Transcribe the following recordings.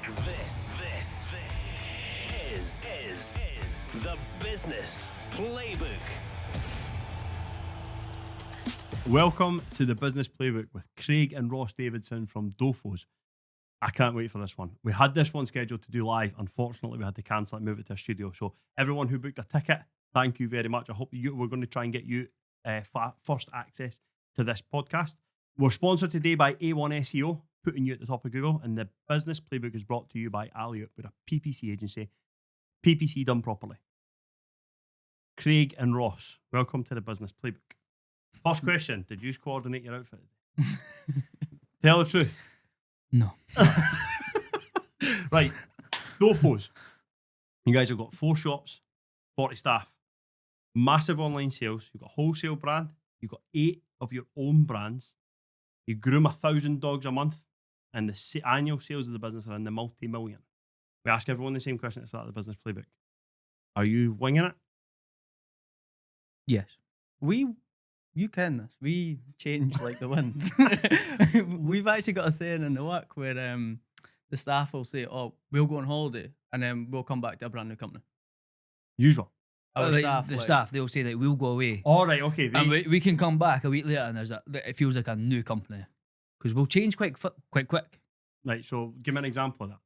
This is the Business Playbook. Welcome to the Business Playbook with Craig and Ross Davidson from Dofos. I can't wait for this one. We had this one scheduled to do live. Unfortunately, we had to cancel it and move it to a studio. So everyone who booked a ticket, thank you very much. I hope we're going to try and get you first access to this podcast. We're sponsored today by A1 SEO, putting you at the top of Google. And the Business Playbook is brought to you by Alleyoop. We're a PPC agency. PPC done properly. Craig and Ross, welcome to the Business Playbook. First question, did you coordinate your outfit? Tell the truth. No. Right, Dofos. You guys have got 4 shops, 40 staff, massive online sales. You've got a wholesale brand. You've got 8 of your own brands. You groom 1,000 dogs a month, and the annual sales of the business are in the multi-million. We ask everyone the same question at the start of the Business Playbook. Are you winging it? Yes. You can this. We change like the wind. We've actually got a saying in the work where the staff will say, "Oh, we'll go on holiday and then we'll come back to a brand new company." Usual. Our Like, staff, the like, staff, they'll say like we'll go away, All right, okay. and we can come back a week later, and it feels like a new company because we'll change quite quick. Right, so give me an example of that.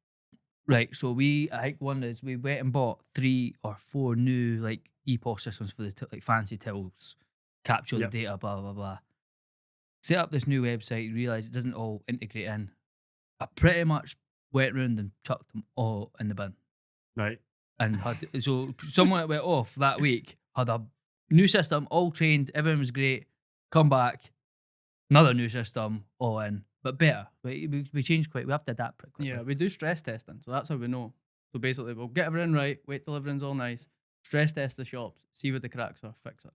Right, so I think one is we went and bought 3 or 4 new like EPOS systems for the like fancy tills, capture Yep. the data, blah blah blah. Set up this new website, realize it doesn't all integrate in. I pretty much went round and chucked them all in the bin. Right. And so someone that went off that week had a new system, all trained, everyone was great. Come back, another new system, all in, but better. We changed quick. We have to adapt pretty quickly. Yeah, we do stress testing, so that's how we know. So basically, we'll get everything right, wait till everything's all nice, stress test the shops, see what the cracks are, fix it.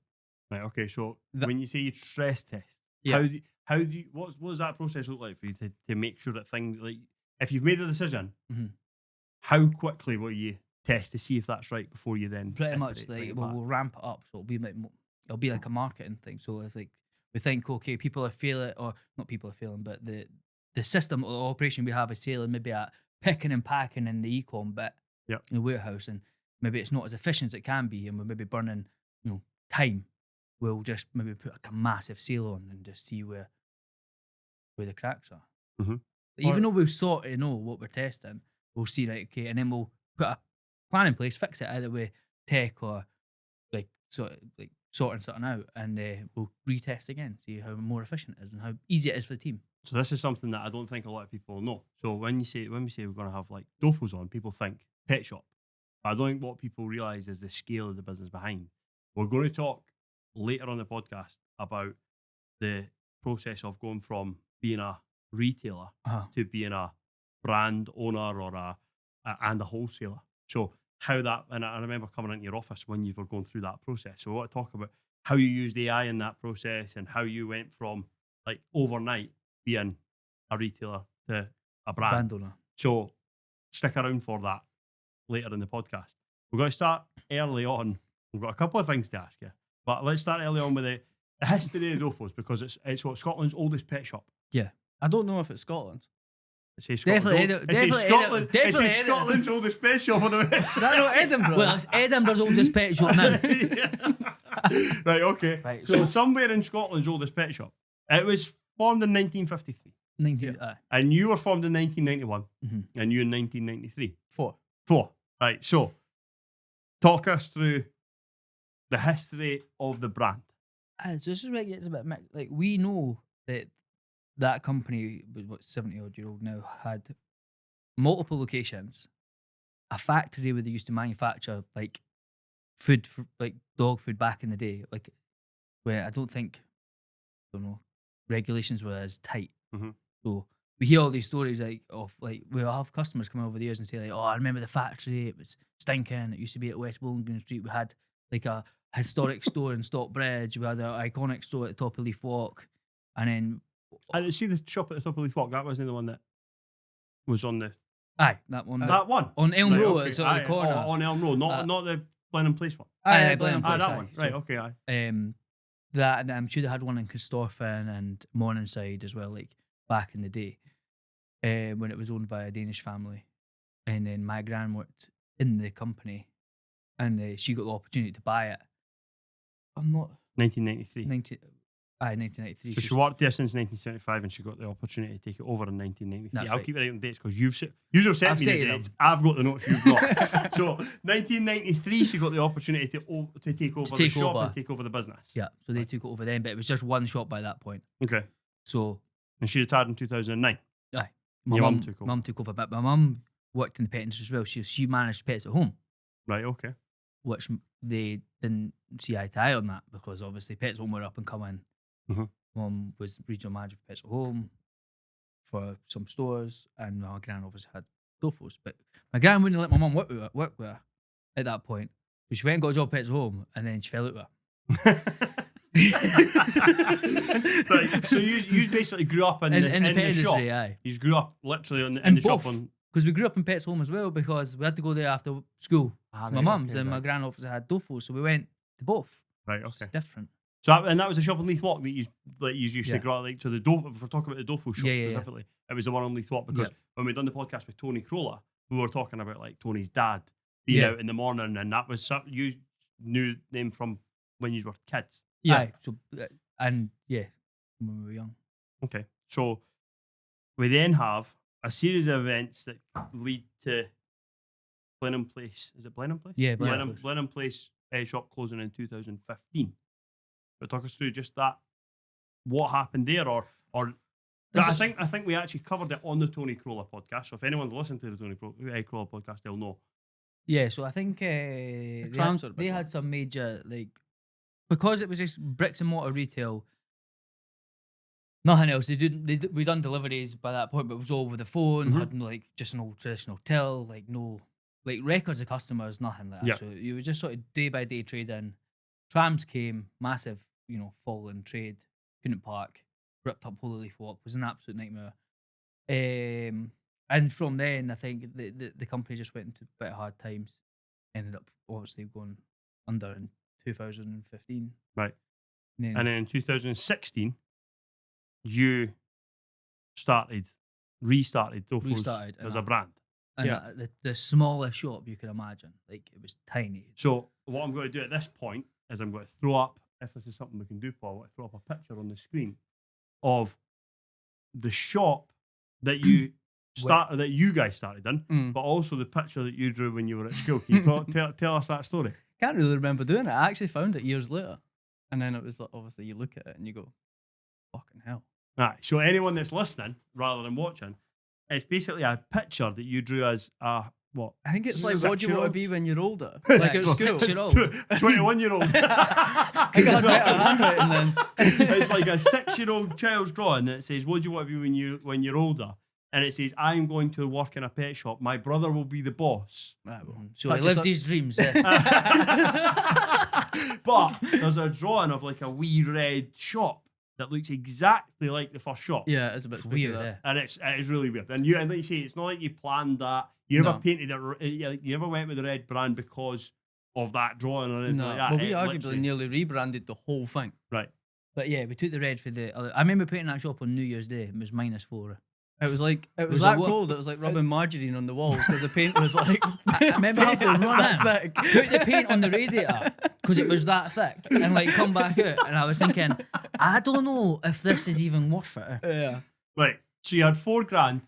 Right, okay, so That- when you say you stress test, Yeah. how do you, what does that process look like for you to make sure that things, like, if you've made a decision, Mhm. how quickly will you test to see if that's right before you then Pretty much iterate, bring like it we'll, back? we'll ramp it up, so it'll be like a marketing thing. So if like we think okay, people are failing, or not people are failing, but the system or the operation we have is failing maybe at picking and packing in the e-com bit Yep. in the warehouse, and maybe it's not as efficient as it can be, and we're maybe burning time. We'll just maybe put like a massive sale on and just see where the cracks are. Mhm. Even though we've sort of know what we're testing, we'll see like okay, and then we'll put a plan in place, fix it either way, tech or like sorting something out, and we'll retest again, see how more efficient it is and how easy it is for the team. So this is something that I don't think a lot of people know. So when we say we're going to have like Dofos on, people think pet shop. But I don't think what people realise is the scale of the business behind. We're going to talk later on the podcast about the process of going from being a retailer to being a brand owner or and a wholesaler. So how that, and I remember coming into your office when you were going through that process. So we want to talk about how you used AI in that process and how you went from like overnight being a retailer to a brand. Brand owner. So stick around for that later in the podcast. We're going to start early on. We've got a couple of things to ask you, but let's start early on with the history of Dofos, because it's what Scotland's oldest pet shop. Yeah. I don't know if it's Scotland. It says Definitely Scotland's Scotland's oldest pet shop on the website. Is that not Edinburgh? Well, it's Edinburgh's oldest pet shop now. Yeah. Right, okay. Right, So so- somewhere in Scotland's oldest pet shop. It was formed in 1953. 19. And you were formed in 1991. Mhm. And you in 1993. 4. 4. Right, so talk us through the history of the brand. So this is where it gets a bit mixed. Like we know that company was 70-odd-year-old now, had multiple locations, a factory where they used to manufacture like food for like dog food back in the day, like where I don't know, regulations were as tight. Mhm. So we hear all these stories like of like we'll have customers come over the years and say like, oh, I remember the factory, it was stinking. It used to be at West Bowling Street. We had like a historic store in Stockbridge. We had an iconic store at the top of Leaf Walk, and then And see the shop at the top of Leaf Walk, that wasn't the one that was on the... that one that one? on Elm Right, Road, okay. it's on the Aye, corner. on Elm Road, not the Blenheim Place one. Aye, Blenheim Blenheim Ah, Place, that aye. one. Right, So, okay, aye. that, and I'm sure they had one in Corstorphine and Morningside as well, like back in the day, when it was owned by a Danish family. and then my gran worked in the company, and she got the opportunity to buy it. I'm not 1993. 1993. So she worked there since 1975, and she got the opportunity to take it over in 1993. That's I'll right. keep writing dates because you've sent me I've the set it dates. I've got the notes you've got. So 1993, she got the opportunity to take over the shop and take over the business. Yeah, so they took it over then, but it was just one shop by that point. Okay. So And she retired in 2009. aye, Your mum took over. Mum took over, but my mum worked in the pet industry as well. She managed pets at home, Right. Okay. which they didn't see eye to eye on that because obviously Pets at Home were up and coming. Mhm. Mum was regional manager for Pets at Home for some stores, and my gran obviously had Dofos. But my gran wouldn't let my mum work with her at that point. So she went and got a job at Pets at Home, and then she fell out with her. Right, so you basically grew up in the pet shop. industry, aye. You grew up literally in And the shop. both. On Because we grew up in Pets Home as well, because we had to go there after school. Ah, My right, mum's okay, and my right. gran obviously had Dofos, so we went to both. Right. It's Okay. different. So that was the shop in Leith Walk that you used to Yeah. grow up, like, to the Dofos. If we're talking about the Dofos shop Yeah. specifically, it was the one on Leith Walk, because when we done the podcast with Tony Crolla, we were talking about like Tony's dad being Yeah. out in the morning, and that was you knew them from when you were kids. Yeah. Aye, so, and yeah, when we were young. Okay, so we then have a series of events that lead to Blenheim Place. Is it Blenheim Place? Yeah, Blenheim Place. Blenheim Place shop closing in 2015. But talk us through just that. What happened there, or I think we actually covered it on the Tony Crolla podcast. So if anyone's listened to the Tony Crolla podcast, they'll know. Yeah, so I think trams were a big they one. had some major, like, because it was just bricks and mortar retail, nothing else. We done deliveries by that point, but it was all over the phone, Mhm. had like just an old traditional till, like no like records of customers, nothing like that. Yeah. So you were just sort of day by day trading. Trams came, massive, fall in trade, couldn't park, ripped up Holy Leaf Walk, was an absolute nightmare. And from then, I think the company just went into a bit of hard times. Ended up obviously going under in 2015. Right. And And then in 2016, you restarted Dofos Restarted, as and a brand. the smallest shop you can imagine. Like, it was tiny. So what I'm going to do at this point is I'm going to throw up, if this is something we can do, Paul, I want to throw up a picture on the screen of the shop that you that you guys started in, but also the picture that you drew when you were at school. Can you tell us that story? Can't really remember doing it. I actually found it years later. And then it was like, obviously you look at it and you go, fucking hell. Right. So anyone that's listening rather than watching, it's basically a picture that you drew as a what? I think it's like, what do you want to 6-year-old? be when you're older? Like at school. 6-year-old. 21-year-old. I got a better handwriting then. It's like a 6-year-old child's drawing that says, "What do you want to be when you're older?" And it says, "I'm going to work in a pet shop. My brother will be the boss." Right, well, So touch he us lived up. his dreams. But there's a drawing of like a wee red shop that looks exactly like the first shop. Yeah, it's a bit It's spooky, weird, that. eh? And it is really weird. And like you say, it's not like you planned that. You never No. painted it. You never went with the red brand because of that drawing or anything No, like that. but we It arguably literally- nearly rebranded the whole thing. right. But yeah, we took the red for the other. I remember painting that shop on New Year's Day. It was -4. It was like, it was Was that it what- cold. It was like rubbing margarine on the walls because the paint was like, I remember having to run that in, thick. put the paint on the radiator because it was that thick, and like come back out. And I was thinking, I don't know if this is even worth it. Yeah. Right. So you had $4,000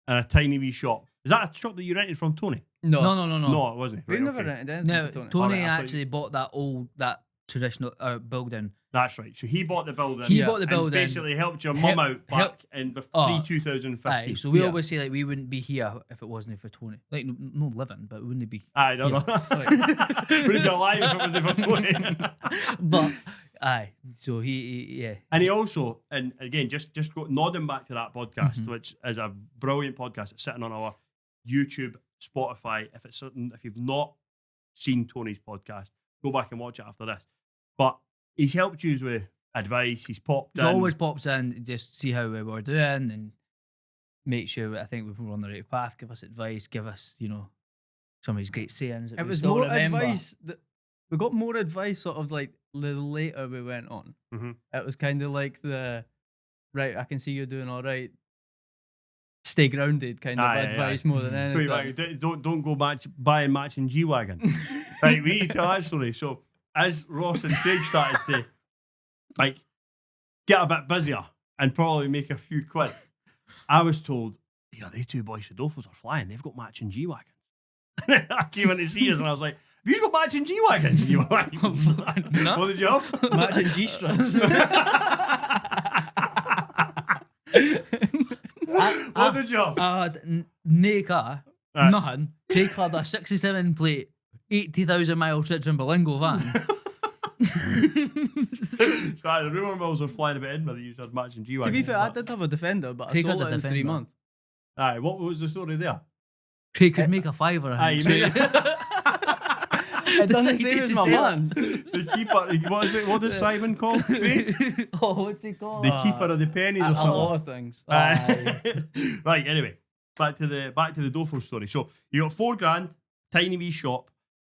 and a tiny wee shop. Is that a shop that you rented from Tony? No. No, no, no, no. No, it wasn't. We Right, never okay. rented anything No, for Tony. Tony Alright, I thought actually bought that traditional building. That's right. So he bought the building. He Yeah. bought the and building. basically helped your mum out back in Oh, pre-2015. Aye, so we Yeah. always say like we wouldn't be here if it wasn't for Tony. Like no living, but we wouldn't be. I don't know. Wouldn't be alive if it wasn't for Tony. But aye, so yeah. And he also, and again, just nodding back to that podcast, Mm-hmm. which is a brilliant podcast. It's sitting on our YouTube, Spotify. If you've not seen Tony's podcast, go back and watch it after this. But he's helped you with advice. He's popped So in. always pops in, just see how we were doing and make sure I think we're on the right path. Give us advice. Give us some of his great sayings. That It we was still more remember. advice. We got more advice sort of like the later we went on. Mhm. It was kind of like right, I can see you're doing all right. stay grounded kind of Aye, aye, advice aye. more than Wait, anything. wait, don't go buying matching G-Wagons. Right, we need to tell that story. So as Ross and Craig started to like get a bit busier and probably make a few quid, I was told, yeah, these two boys with Dofos are flying. They've got matching G-Wagons. I came in to see us and I was like, have you got matching G-Wagons? And you were like, No. what did you have? Matching G-strings. What did you have? I had no car, Right. nothing. Craig had a 67 plate, 80,000 mile Citroen Berlingo van. Right, the rumour mills were flying about Edinburgh that you had matching To G-Wagons. be fair, I did have a Defender, but I Craig sold had it a in 3 Defender. months. Aye, what was the story there? Craig could make a fiver. I Aye, think. you So- It doesn't Decided say it's to my say man. The keeper, what is it? What does Simon call Craig? Oh, what's he called? The keeper of the pennies or A something. lot of things. Aye. Right, anyway, back to the Dofos story. So you got $4,000, tiny wee shop,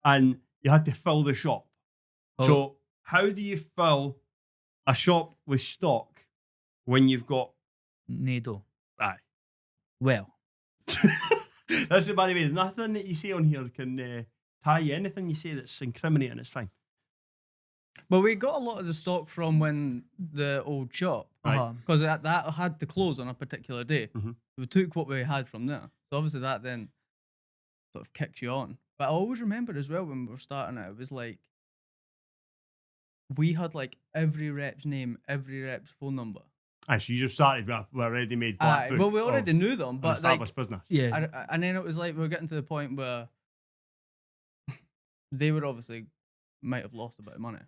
and you had to fill the shop. Oh. So how do you fill a shop with stock when you've got Nado. aye? Well, That's it, by the way. Nothing that you say on here can tie you. Anything you say that's incriminating, it's fine. But we got a lot of the stock from when the old shop, Right. because that had to close on a particular day. Mhm. We took what we had from there. So obviously that then sort of kicks you on. But I always remember as well when we were starting out, it was like we had like every rep's name, every rep's phone number. Aye, so you just started with a ready-made black Aye, book well, we already of knew them, an but like, established business. yeah. and then it was like we were getting to the point where they would obviously might have lost a bit of money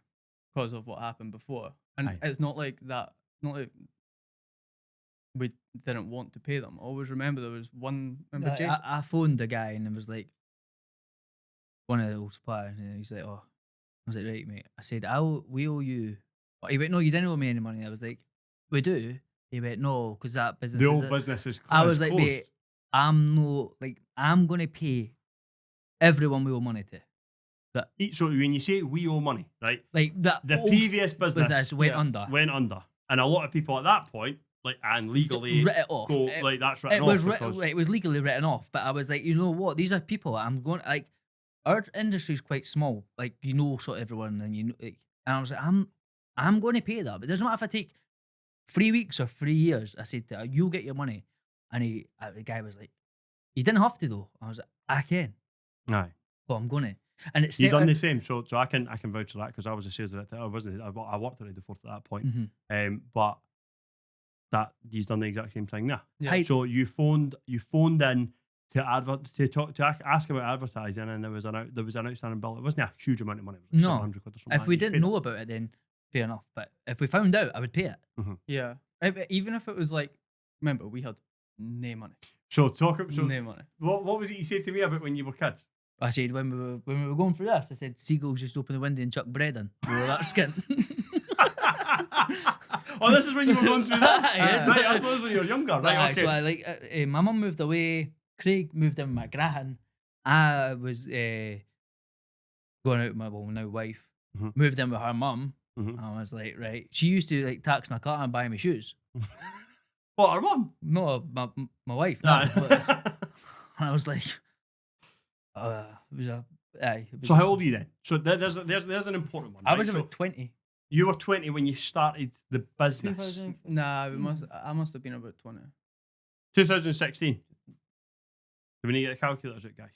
because of what happened before, and Aye. it's not like that. Not like we didn't want to pay them. I always remember there was one. Remember Jason? I phoned the guy and it was like one of the old suppliers, and he's like, "Oh," I was like, "Right, mate." I said, "We owe you." Oh, he went, "No, you didn't owe me any money." I was like, "We do." He went, "No, because that business." The is old it." business is I was like, closed. "Mate, I'm gonna pay everyone we owe money to." So when you say we owe money, right? Like that. The old previous business went Yeah. under. went under, and a lot of people at that point, like, and legally Writ it off. go It- like that's written It was off because it was legally written off, but I was like, you know what? These are people. I'm going like our industry's quite small. Like you know, sort of everyone, and you know, like, and I was like, I'm going to pay that. But it doesn't matter if I take 3 weeks or 3 years. I said, you'll get your money, and the guy was like, you didn't have to though. I was like, I can, aye. but I'm gonna. And it's You done the same, so I can vouch for that because I was a sales director. I wasn't. I worked at the Fort at that point, but that he's done the exact same thing now. Yeah. So you phoned in to ask about advertising, and there was an outstanding bill. It wasn't a huge amount of money. It was like No. 700 quid or something. If we didn't know about it, then fair enough. But if we found out, I would pay it. Yeah. Even if it was like, remember we had no money. So No money. what was it you said to me about when you were kids? I said when we were going through this, I said seagulls just open the window and chuck bread in. We were that skint. Oh, this is when you were going through this. Yes. Right, I thought it was when you were younger. Right, Aye, okay. so I like my mum moved away. Craig moved in with my gran. I was going out with my now wife. Mhm. Moved in with her mum. Mhm. I was like, right. She used to like tax my car and buy me shoes. What, our mum? No, my wife. No, Aye. but, and I was like, it was a. Aye, it was So how old are you then? So there's an important one. I right? was So about 20. you were 20 when you started the business. 2000 Nah, I must have been about 20. 2016. Do we need to get the calculators out, guys?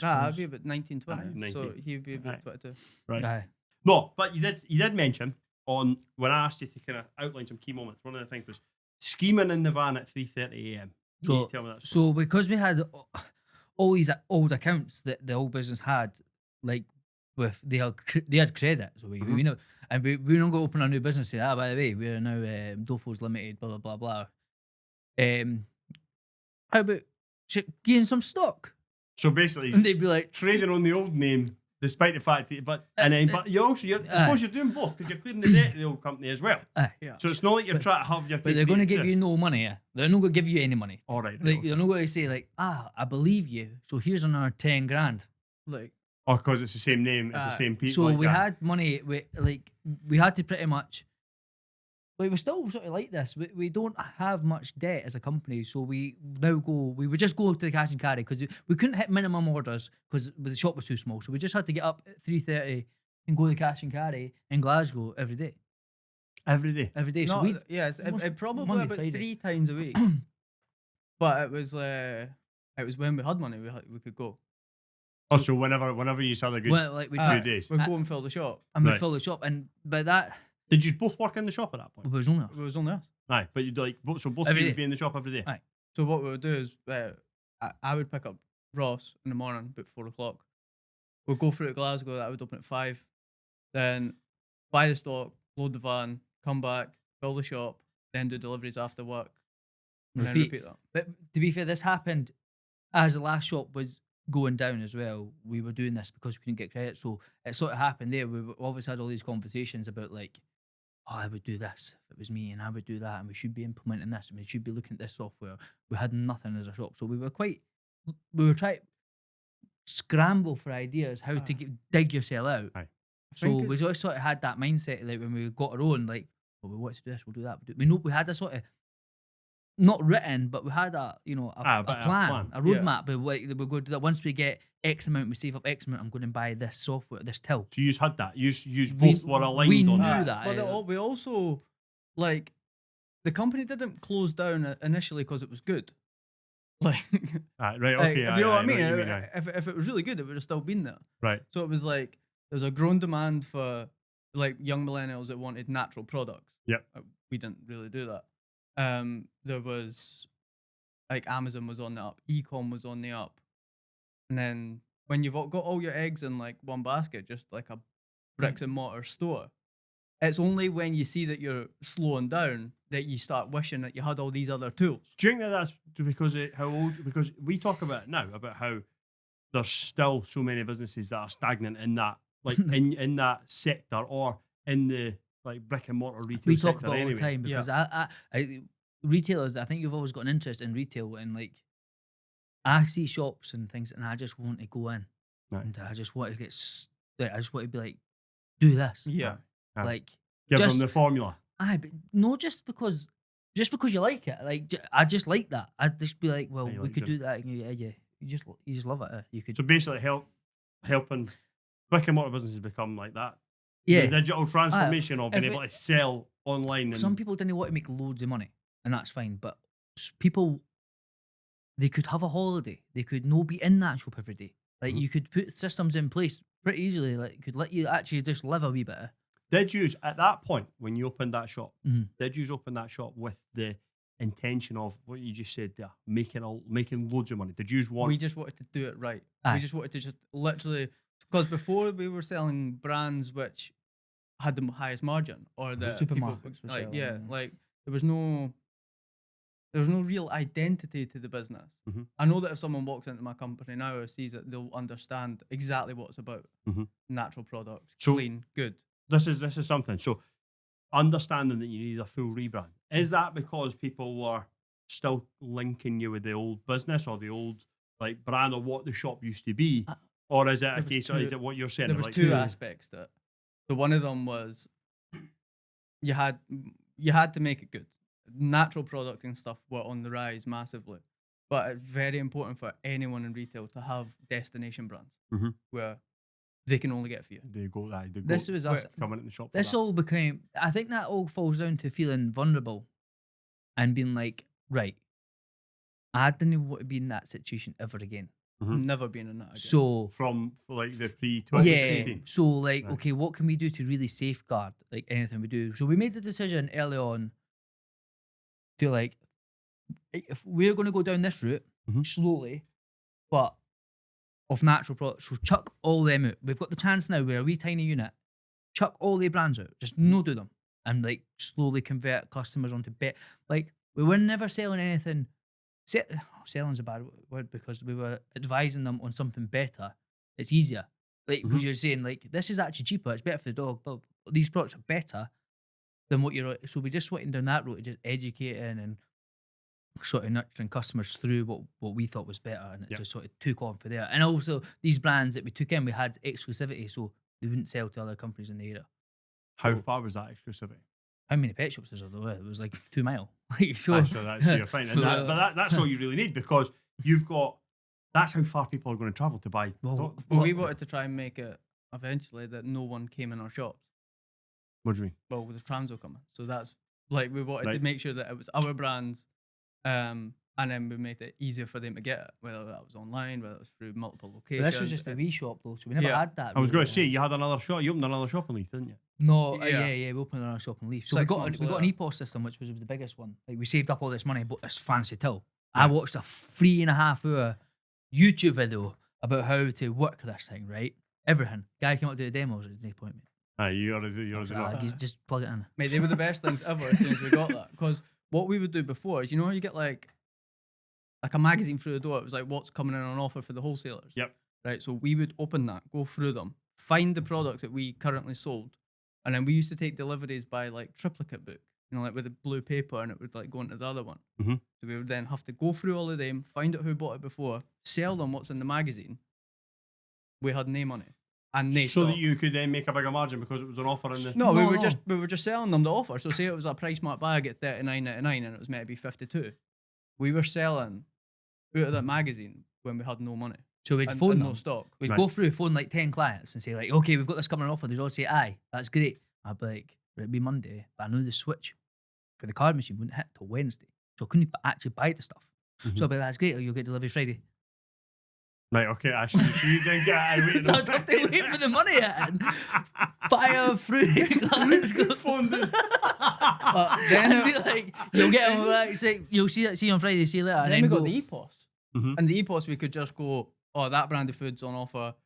Nah, I'd be about 19, 20. Aye, 19. So he'd be Aye. about 22. Right. Aye. No, but you did mention on when I asked you to kind of outline some key moments. One of the things was scheming in the van at 3:30 a.m. Can you tell me that story? So because we had all these old accounts that the old business had, like they had credit, so we know, and we don't go open a new business. Say, by the way, we are now Dofos Limited, blah blah blah blah. How about getting some stock? So basically, And they'd be like, trading on the old name, despite the fact that, but you also, I Aye. suppose you're doing both because you're clearing the debt of the old company as well. aye. Yeah. So it's not like you're trying to have your. But they're going to give you no money. Yeah? They're not going to give you any money. All right. Like they're not going to say like, I believe you, so here's another 10 grand. Like, Or because it's the same name, it's the same people. So like we that. had money. We had to pretty much But we're still sort of like this. We don't have much debt as a company, so we would just go to the cash and carry because we couldn't hit minimum orders because the shop was too small. So we just had to get up at 3:30 and go to the cash and carry in Glasgow every day. Every day. Every day. So No, we it probably Monday, about Friday. 3 times a week. But it was when we had money we could go. Oh, so whenever you saw the good well, like we few do, days. We'd go and fill the shop. and we Right. fill the shop, and by that Did you both work in the shop at that it point? was only us. It was only us. Aye, but you'd like so both of Every you day. would be in the shop every day. Aye. So what we would do is I would pick up Ross in the morning about 4 o'clock. We'd go through to Glasgow. That would open at 5. Then buy the stock, load the van, come back, fill the shop, then do deliveries after work, and then Repeat. repeat that. But to be fair, this happened as the last shop was going down as well. We were doing this because we couldn't get credit, so it sort of happened there. We obviously had all these conversations about like, oh, I would do this if it was me, and I would do that, and we should be implementing this, and we should be looking at this software. We had nothing as a shop, so we were trying to scramble for ideas how to dig yourself out. Aye. So think we always sort of had that mindset, like when we got our own, like, well, we want to do this, we'll do that. We know we had a sort of not written, but we had a but a plan, plan. a roadmap. But like we're going to do that. Once we get X amount, we save up X amount. I'm going to buy this software, this till. So you had that. You We- both were aligned we on knew that. that. But we also, like, the company didn't close down initially because it was good. Like, Aye, right, like, okay. if aye, you know aye, what I mean, you mean, aye. if it was really good, it would have still been there. Right. So it was like there's a growing demand for like young millennials that wanted natural products. Yep. We didn't really do that. There was like Amazon was on the up, ecom was on the up, and then when you've got all your eggs in like one basket, just like a bricks and mortar store, it's only when you see that you're slowing down that you start wishing that you had all these other tools. Do you think that that's because of how old? Because we talk about it now about how there's still so many businesses that are stagnant in that, like in that sector or in the like brick and mortar retail. We talk sector about it all anyway. the time because I retailers. I think you've always got an interest in retail, and like I see shops and things, and I just want to go in, Right. and I just want to I just want to be like, do this, Yeah. Aye. like. Give just- them the formula. Aye, but no, just because you like it. Like I just like that. I'd just be like, well, Yeah, you we like could doing do that. And you just love it. You could. So basically, helping brick and mortar businesses become like that. Yeah. The digital transformation of being if able to sell online. And Some people didn't want to make loads of money, and that's fine. But people, they could have a holiday. They could no be in that shop every day. Like Mhm. you could put systems in place pretty easily. Like could let you actually just live a wee bit. Did you, at that point, when you opened that shop, Mhm. did you open that shop with the intention of what you just said there, making loads of money? Did you want? We just wanted to do it right. Aye. We just wanted to just literally, because before we were selling brands which had the highest margin or the people- Supermarkets were like selling, yeah, yeah. like there was no real identity to the business. Mhm. I know that if someone walks into my company now or sees it, they'll understand exactly what it's about. Mhm. Natural products, So- clean, good. This is something. So, understanding that you need a full rebrand, is that because people were still linking you with the old business or the old like brand or what the shop used to be, or is it a was case? Or is two- it what you're saying? There was like, two aspects to it. So one of them was you had to make it good. Natural product and stuff were on the rise massively, but it's very important for anyone in retail to have destination brands Mhm. where they can only get for you. They go. This was us. coming in the shop. For This that. all became. I think that all falls down to feeling vulnerable, and being like, right, I didn't want to be in that situation ever again. Mhm. Never been in that again. So from like the pre yeah, 2016. so like, Right. okay, what can we do to really safeguard like anything we do? So we made the decision early on to like, if we're going to go down this route Mhm. slowly, but of natural products, so chuck all them out. We've got the chance now. We're a wee tiny unit. Chuck all the brands out. Just no do them, and like slowly convert customers onto bet. Like we were never selling anything. Selling's a bad word because we were advising them on something better. It's easier. Like because you're saying like this is actually cheaper. It's better for the dog. But these products are better than what you're. So we just went down that route, just educating and sort of nurturing customers through what we thought was better, and it Yep. just sort of took on for there. And also these brands that we took in, we had exclusivity, so they wouldn't sell to other companies in the area. How far was that exclusivity? How many pet shops is there though? It was like 2 mile. Like, so You're fine. And that's all you really need, because you've got. That's how far people are going to travel to buy. Well, Well, we wanted to try and make it eventually that no one came in our shops. What do you mean? Well, the trams will come in. So that's like we wanted to Right. make sure that it was our brands, and then we made it easier for them to get it, whether that was online, whether it was through multiple but locations. this was just a wee shop though, so we never Yeah. had that. I was going really. to say, you had another shop. You opened another shop in Leith, didn't you? No, Yeah. yeah, we opened our shop in Leaf. So 6 we got months an later. EPOS system, which was the biggest one. Like we saved up all this money, bought this fancy till. I Right. watched a 3.5 hour YouTube video about how to work this thing, right? Everything. Guy came up to do the demos at no point. You already I was do. like, just plug it in. Mate, they were the best things ever as soon as we got that. Because what we would do before is, you know how you get like a magazine through the door? It was like what's coming in on offer for the wholesalers. Yep. Right, so we would open that, go through them, find the product that we currently sold, and then we used to take deliveries by like triplicate book, you know, like with the blue paper, and it would like go into the other one. Mhm. So we would then have to go through all of them, find out who bought it before, sell them what's in the magazine. We had name on it, and they So that stopped. you could then make a bigger margin because it was an offer in the. No, No, we were just selling them the offer. So say it was a price mark bag at $39.99 and it was meant to be 52. We were selling out of that magazine when we had no money So we'd and phone no them. stock. We'd Right. go through, phone like 10 clients and say like, okay, we've got this coming on offer. They'd all say, aye, that's great. I'd be like, it'd be Monday, but I knew the switch for the card machine wouldn't hit till Wednesday. So I couldn't actually buy the stuff. Mhm. So I'd be like, that's great, you'll get delivery Friday. Right, okay, actually, so you didn't get it. Waiting So on I'd have to wait for the money in. Fire through clients. phone this. But then I'd be like, you'll get them, like, say, you'll see you on Friday, see you later. And then we go, got the EPOS. Mhm. And the EPOS, we could just go, oh, that brand of food's on offer.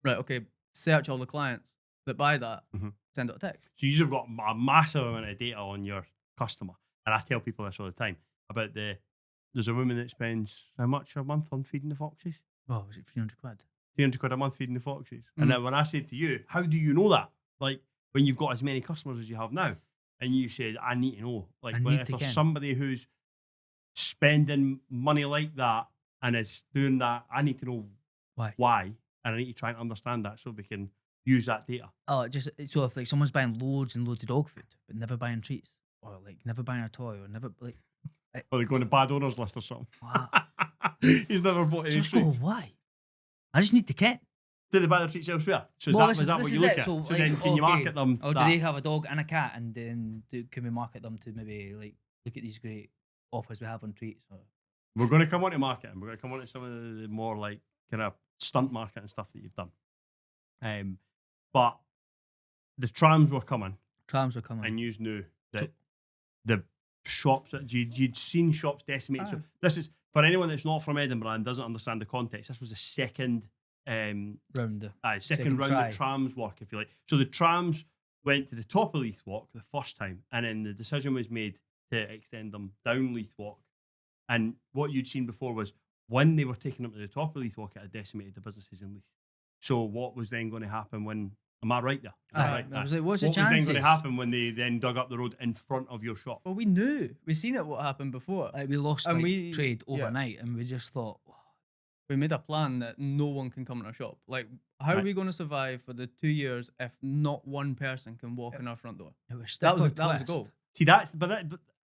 Right, okay, search all the clients that buy that, Mhm. send out a text. So you've got a massive amount of data on your customer, and I tell people this all the time about there's a woman that spends how much a month on feeding the foxes? oh, was it 300 quid? £300 a month feeding the foxes. Mm. And then when I said to you, how do you know that? Like when you've got as many customers as you have now, and you said, I need to know. Like I when need if to there's ken. somebody who's spending money like that and is doing that, I need to know Why? and I need to try and understand that so we can use that data. Oh, just so if like someone's buying loads and loads of dog food, but never buying treats, or like never buying a toy, or never like, Or they go on the bad owners list or something. wow. He's never bought any Just go, treats. why? I just need to ken. Do they buy their treats elsewhere? So is Well, that what this you is look it. at? So, like, then can you okay, market them? Or do that? they have a dog and a cat, and then can we market them to maybe like look at these great offers we have on treats? Or, We're going to come on to marketing. We're going to come on to some of the more like kind of stunt marketing stuff that you've done. But the trams were coming, trams were coming. and you knew that So- the shops that you'd seen shops decimated. So this is for anyone that's not from Edinburgh and doesn't understand the context. This was the second round the second round try. of trams work, if you like. So the trams went to the top of Leith Walk the first time, and then the decision was made to extend them down Leith Walk. And what you'd seen before was when they were taking them to the top of Leith Walk, it had decimated the businesses in Leith. So what was then going to happen when? Am I right there? Is that Aye, right? I was Aye. like, what's the What was then chances? going to happen when they then dug up the road in front of your shop? Well, we knew. We seen it what happened before. Like we lost And like, we- trade yeah. overnight, and we just thought, We made a plan that no one can come in our shop. Like, how are Right. we going to survive for the 2 years if not one person can walk in our front door? it was That was a twist. goal. See, but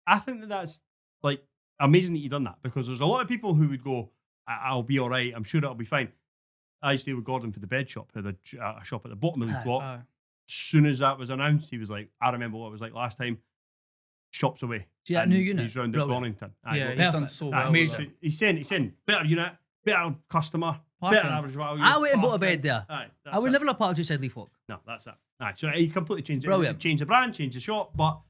I think that's like amazing that you've done that, because there's a lot of people who would go, I'll be all right, I'm sure it'll be fine. I used to deal with Gordon for the bed shop, who had a shop at the bottom of the Aye. block. As soon as that was announced, he was like, I remember what it was like last time. Shop's away. See that And new unit? He's round at Brilliant. Bonington. yeah, Aye, he's done Perfect. so aye, well. with Amazing. that. He's saying, better unit, better customer, Parking. better average value. I went and bought a parking. bed there. Aye, I that's would it. never have parked outside Leaf Walk. No, that's it. Aye, so he completely changed it. Brilliant. Changed the brand, changed the shop, but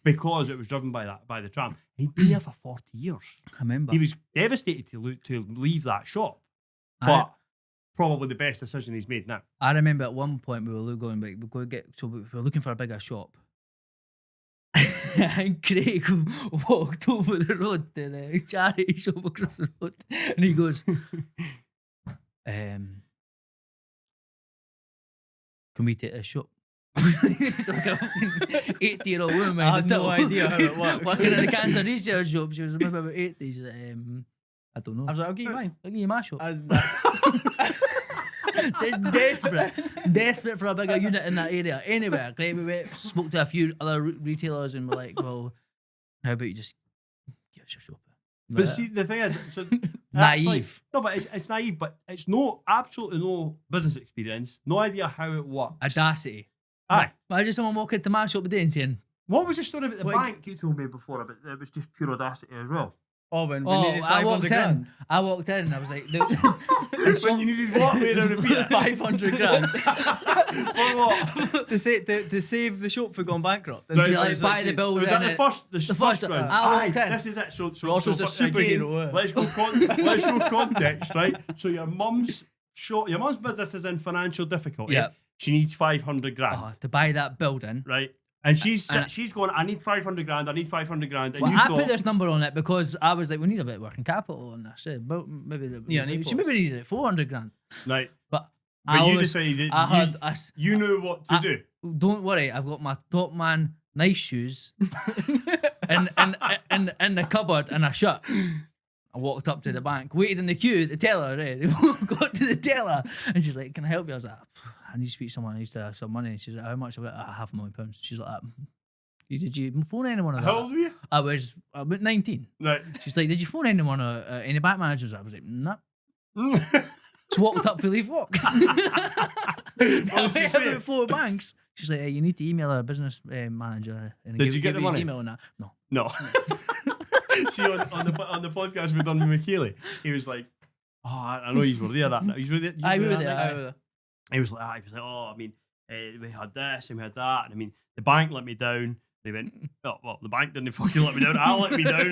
because it was driven by the tram. He'd been there for 40 years. I remember. He was devastated to leave that shop, but probably the best decision he's made now. I remember at one point we were going, like, we're going to get, so we were looking for a bigger shop. And Craig walked over the road to the charity shop across the road, and he goes, can we take a shop? It's like a 80-year-old woman. I had no idea how it works. Working in the cancer research shop. She was maybe about 80. She's like, I don't know. I was like, I'll give you mine. I'll give you my shop. That's desperate for a bigger unit in that area. Anyway, great. We went, spoke to a few other retailers, and we're like, well, how about you just give us your shop? But Like, see, the thing is, so that's naive. no, but it's naive, but it's absolutely no business experience, no idea how it works. audacity. Aye. Imagine someone walking into my shop today and saying, What was the story about the What- bank you told me before? About it was just pure audacity as well. Oh, when we "Oh, needed I 500 walked grand. in. I walked in. And I was like, When you needed what? Wait, now repeat it. 500 grand For what? to save the shop for going bankrupt. Right, to, like, It's buy the actually- building. Was that the and first? The first first- round. I walked in. This is it. So Ross was a again, superhero, Let's go context, right? So your mum's business is in financial difficulty. Yeah. She needs 500 grand, to buy that building. right? And she's and- going, I need 500 grand. I need 500 grand. And Well, you I thought, put this number on it because I was like, we need a bit of working capital on this. But maybe Yeah, she maybe needed it 400 grand. right? But But I you always- decided I had us. you knew what to do. Don't worry, I've got my top man nice shoes in the cupboard and a shirt. I walked up to the bank, waited in the queue at the teller, right? Got to the teller, and she's like, "Can I help you?" I was like, "I need to speak to someone. I need to have some money." She's like, "How much?" I went, £500,000. She's like, "Did you phone anyone?" Of that? How old were you? I was about 19. Right. She's like, "Did you phone anyone or any bank managers?" I was like, "No." So walked up for leave walk. I went about 4 banks. She's like, "Hey, you need to email our business manager." And Did you get the his money? Email and that. No. No. See, on the podcast we done with McKeely, he was like, "Oh, I know you were there that night." You were there. I were were that there. night?" He was like, "Oh, I mean, we had this and we had that, and I mean, the bank let me down." They went, "Oh, well, the bank didn't fucking let me down. I let me down."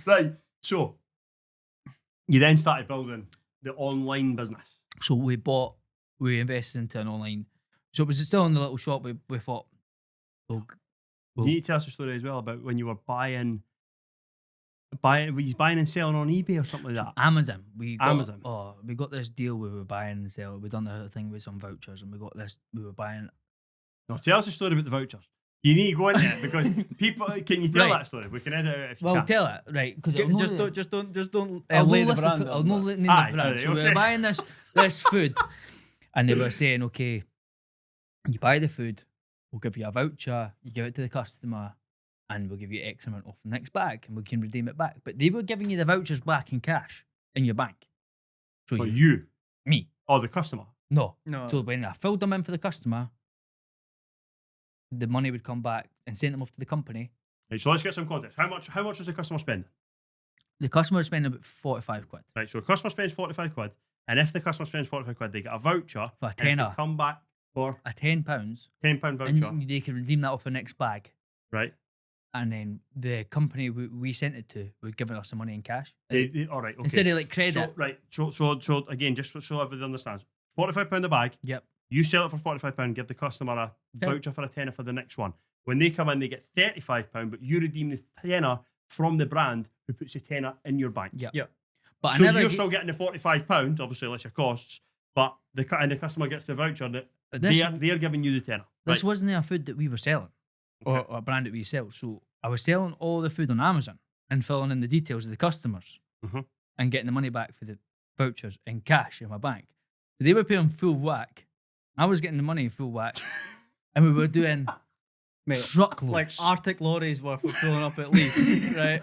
Right. So you then started building the online business. So we invested into an online. So it was still in the little shop. We thought, well, You need to tell us a story as well about when you were buying, were you buying and selling on eBay or something like that? Amazon. Amazon. We got this deal. We were buying and selling. We done the thing with some vouchers, and we got this. We were buying. No, tell us a story about the vouchers. You need to go into it because people. Can you tell Right. that story? We can edit it if you Well, can. tell it right because Just don't I'll lay no the listen brand to, on, I'll no but- name the Aye, brand. right, So we okay. were buying this food, and they were saying, okay, you buy the food, we'll give you a voucher, you give it to the customer, and we'll give you X amount off the next bag, and we can redeem it back. But they were giving you the vouchers back in cash in your bank. So For you me, or the customer. no. No. So when I filled them in for the customer, the money would come back and send them off to the company. Right, so let's get some context. How much was the customer spending? The customer would spend about 45 quid. Right, so the customer spends 45 quid, and if the customer spends 45 quid, they get a voucher For a and it tenner. can come back for A £10, £10 voucher. and they can redeem that off the next bag. Right. And then the company we sent it to would give us the money in cash. All right. Okay. Instead of like credit. So, right. So again, just so everybody understands, £45 a bag. Yep. You sell it for £45, give the customer a voucher for a tenner for the next one. When they come in, they get £35, but you redeem the tenner from the brand who puts the tenner in your bank. Yep. Yep. But So I never you're ge- still getting the £45, obviously less your costs, but the customer gets the voucher that But this- they're giving you the tenner. this Right. wasn't a food that we were selling or a brand that we sell. So I was selling all the food on Amazon and filling in the details of the customers Mhm. and getting the money back for the vouchers in cash in my bank. So they were paying full whack. I was getting the money in full whack. And we were doing Mate, truckloads. like Arctic lorries worth of filling up at least, right?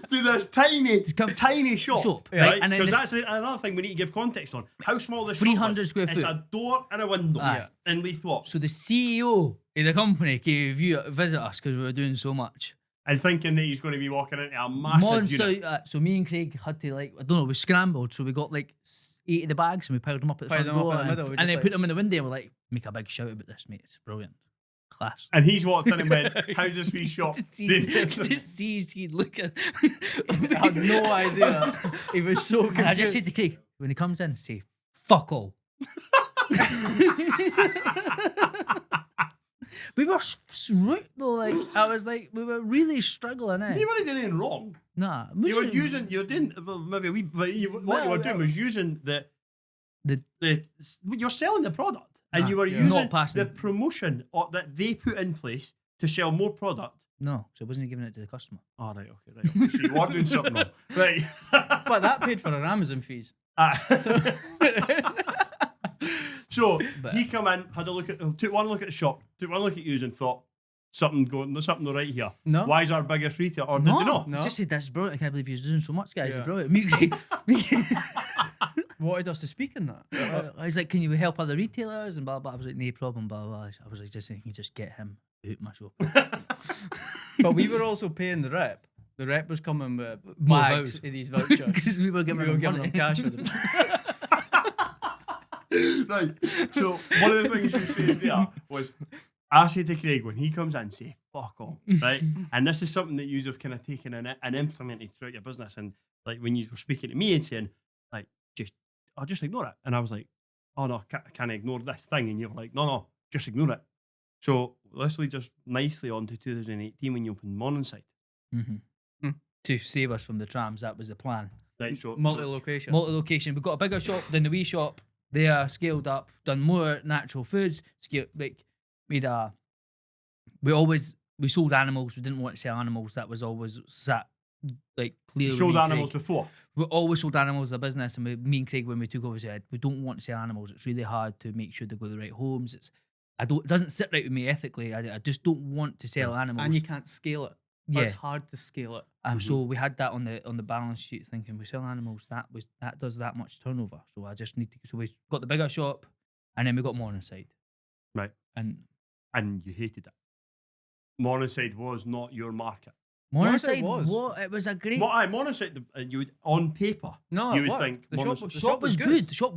Do this tiny Shop, shop, right? right? And then Because this- that's another thing we need to give context on. How small the 300 shop square is. It's foot. a door and a window Aye. in Leithwaite. So the CEO of the company came to visit us because we were doing so much. And thinking that he's going to be walking into a massive Monster. unit. So me and Craig had to I don't know, we scrambled. So we got 8 of the bags and we piled them up at the Piled front them up door in the middle, we and just then like- put them in the window and we're like, make a big shout about this, mate. It's brilliant. Class. And he's walked in and went, how's this wee shop? To see he'd look at I had no idea. He was so confused. And I just said to Craig, when he comes in, say, fuck all. We were right though, I was like, we were really struggling, eh? You weren't doing anything wrong. Nah. You were using, you didn't, well, maybe a wee, but what you were doing was using you're selling the product and Nah, you were yeah. using Not passing. the promotion that they put in place to sell more product No, so I wasn't giving it to the customer. Oh, right, okay, right. Okay. So you are doing something wrong. Right. But that paid for our Amazon fees. So, so But- he come in, had a look at, took one look at the shop, took one look at you and thought, something not right here. No. Why is our biggest retailer? Or did they not? No. Just said that's brilliant. I can't believe you're doing so much, guys. Yeah. It's brilliant. Music. Wanted us to speak in that. I was like, can you help other retailers and blah blah. I was like, no problem, blah blah. I was like, just saying, can you just get him out my shop? But we were also paying the rep. The rep was coming with More bags vouchers. of these vouchers. Because we were giving We were him giving money. them cash with them. Right. So one of the things you said there was, I said to Craig when he comes in, say fuck off, right? And this is something that you have kind of taken and implemented throughout your business. And like when you were speaking to me and saying, like, I'll just ignore it. And I was like, oh no, I can't ignore this thing. And you were like, no, just ignore it. So let's lead us nicely on to 2018 when you opened Morningside. Mm-hmm. To save us from the trams, that was the plan. Right. So Multi-location. Multi-location. We've got a bigger shop than the wee shop. They are scaled up, done more natural foods. We sold animals. We didn't want to sell animals. That was always sat like you clearly. sold me and animals Craig. before. We always sold animals as a business, and me and Craig, when we took over, said we don't want to sell animals. It's really hard to make sure they go to the right homes. It doesn't sit right with me ethically. I just don't want to sell animals. And you can't scale it. Or Yeah. It's hard to scale it. So we had that on the balance sheet, thinking we sell animals, that does that much turnover. So I just need to. So we got the bigger shop, and then we got Morningside. Right. And And you hated it. Morningside was not your market. Morningside was. it was a great. Morningside, you would, on paper, No, you it would worked. think The shop Morningside. was- The shop was good. The shop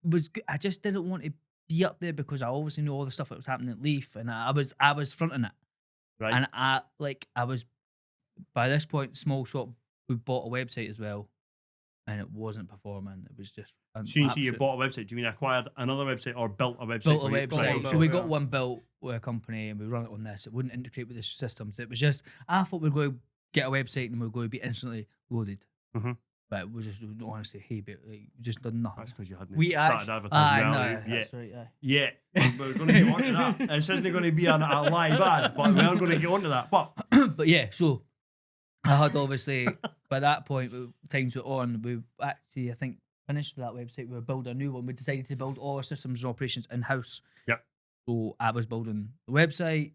was good. I just didn't want to be up there because I obviously knew all the stuff that was happening at Leaf, and I was fronting it. Right. And I was, by this point, small shop. We bought a website as well, and it wasn't performing. It was just. So you say you bought a website. Do you mean acquired another website or built a website? Built a for you? website. Right. So we yeah. got one built with a company, and we run it on this. It wouldn't integrate with the systems. It was just, I thought we'd go get a website and we're going to be instantly loaded. Mhm. But it was just honestly, hey, but like, we just done nothing. That's because you hadn't We started actually- advertising no, earlier yet. that's right. Aye. Yeah, we're going to get onto that. This isn't going to be a live ad, but we are going to get onto that. But But yeah, so I had obviously by that point, times were on. We actually, I think, finished with that website. We were building a new one. We decided to build all our systems and operations in house. Yep. So I was building the website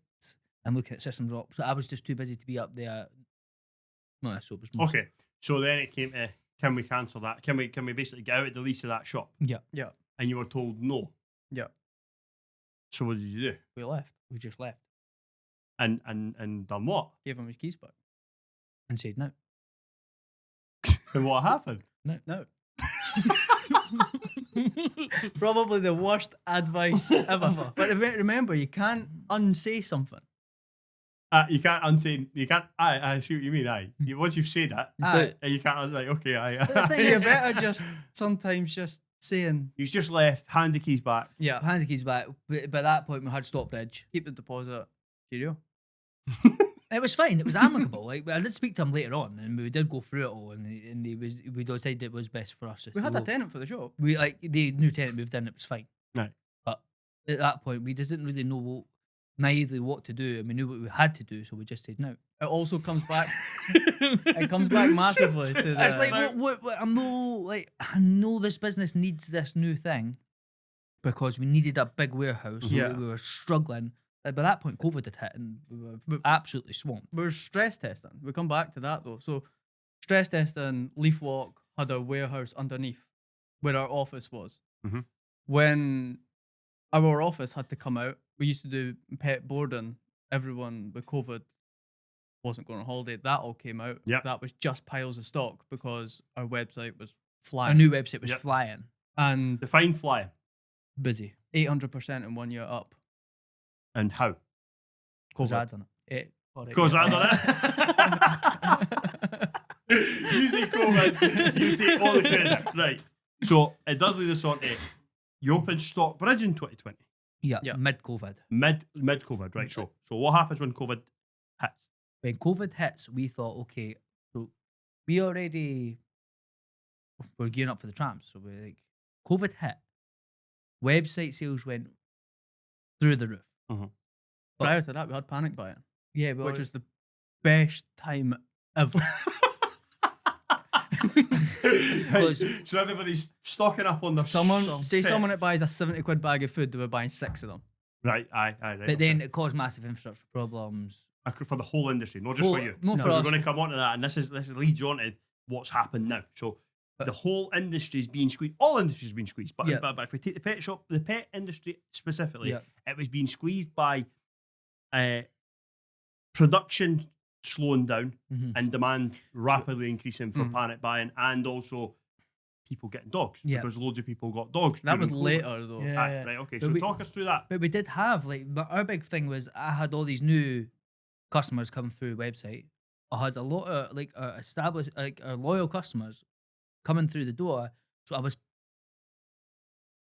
and looking at systems op. So I was just too busy to be up there. No, so it was mostly- okay, so then it came to, can we cancel that? Can we basically get out of the lease of that shop? Yeah, Yeah. And you were told no. Yeah. So what did you do? We left. we just left And done what? Gave him his keys back. and said no. And what happened? No. Probably the worst advice ever. But remember, you can't unsay something. You can't unsay. You can't. I see what you mean. Once you've said it, So- you can't. Like, okay, So you're better just sometimes just saying, He's just left. Hand the keys back. yeah, Hand the keys back. But by that point, we had Stockbridge. keep the deposit. Cheerio. It was fine. It was amicable. Like I did speak to him later on, and we did go through it all. And we decided it was best for us. just We to had a go. tenant for the shop. We like the new tenant moved in. It was fine. Right. But at that point, we just didn't really know naively what to do, and we knew what we had to do, so we just said no. It also comes back. It comes back massively to the. It's like what I know this business needs this new thing because we needed a big warehouse. Yeah. We were struggling. By that point, COVID had hit, and we were absolutely swamped. We're stress testing. We come back to that though. So, stress testing, Leaf Walk had a warehouse underneath where our office was. Mhm. When our office had to come out, we used to do pet boarding. Everyone with COVID wasn't going on holiday. That all came out. Yep. That was just piles of stock because our website was Our flying. new website was Yep. flying, And Define fly. busy. 800% in 1 year up. And how? Because COVID. I'd done it. Because I done it. You say COVID, you take all the credit. Right. So it does lead us on to, you opened Stockbridge in 2020. Yeah, Yeah. mid-COVID. Mid COVID, right? So what happens when COVID hits? When COVID hits, we thought, okay, so we already were gearing up for the trams. So we're like, COVID hit, website sales went through the roof. Prior to that, we had panic buying. Yeah, but which was the best time ever. So everybody's stocking up on their Someone pet. that buys a 70 quid bag of food, they were buying 6 of them. Right, aye, right. but then it caused massive infrastructure problems. For the whole industry, not just for you. Not for We're us. going to come on to that, and this leads you on to what's happened now. So the whole industry is being squeezed. All industries being squeezed, but, Yeah. but if we take the pet industry specifically, Yeah. it was being squeezed by production slowing down Mhm. and demand rapidly increasing for panic buying, and also people getting dogs Yeah. because loads of people got dogs. That was during COVID. later though. Yeah. Aye, right, okay. But So we- talk us through that. But we did have but our big thing was I had all these new customers come through the website. I had a lot of established our loyal customers coming through the door. So I was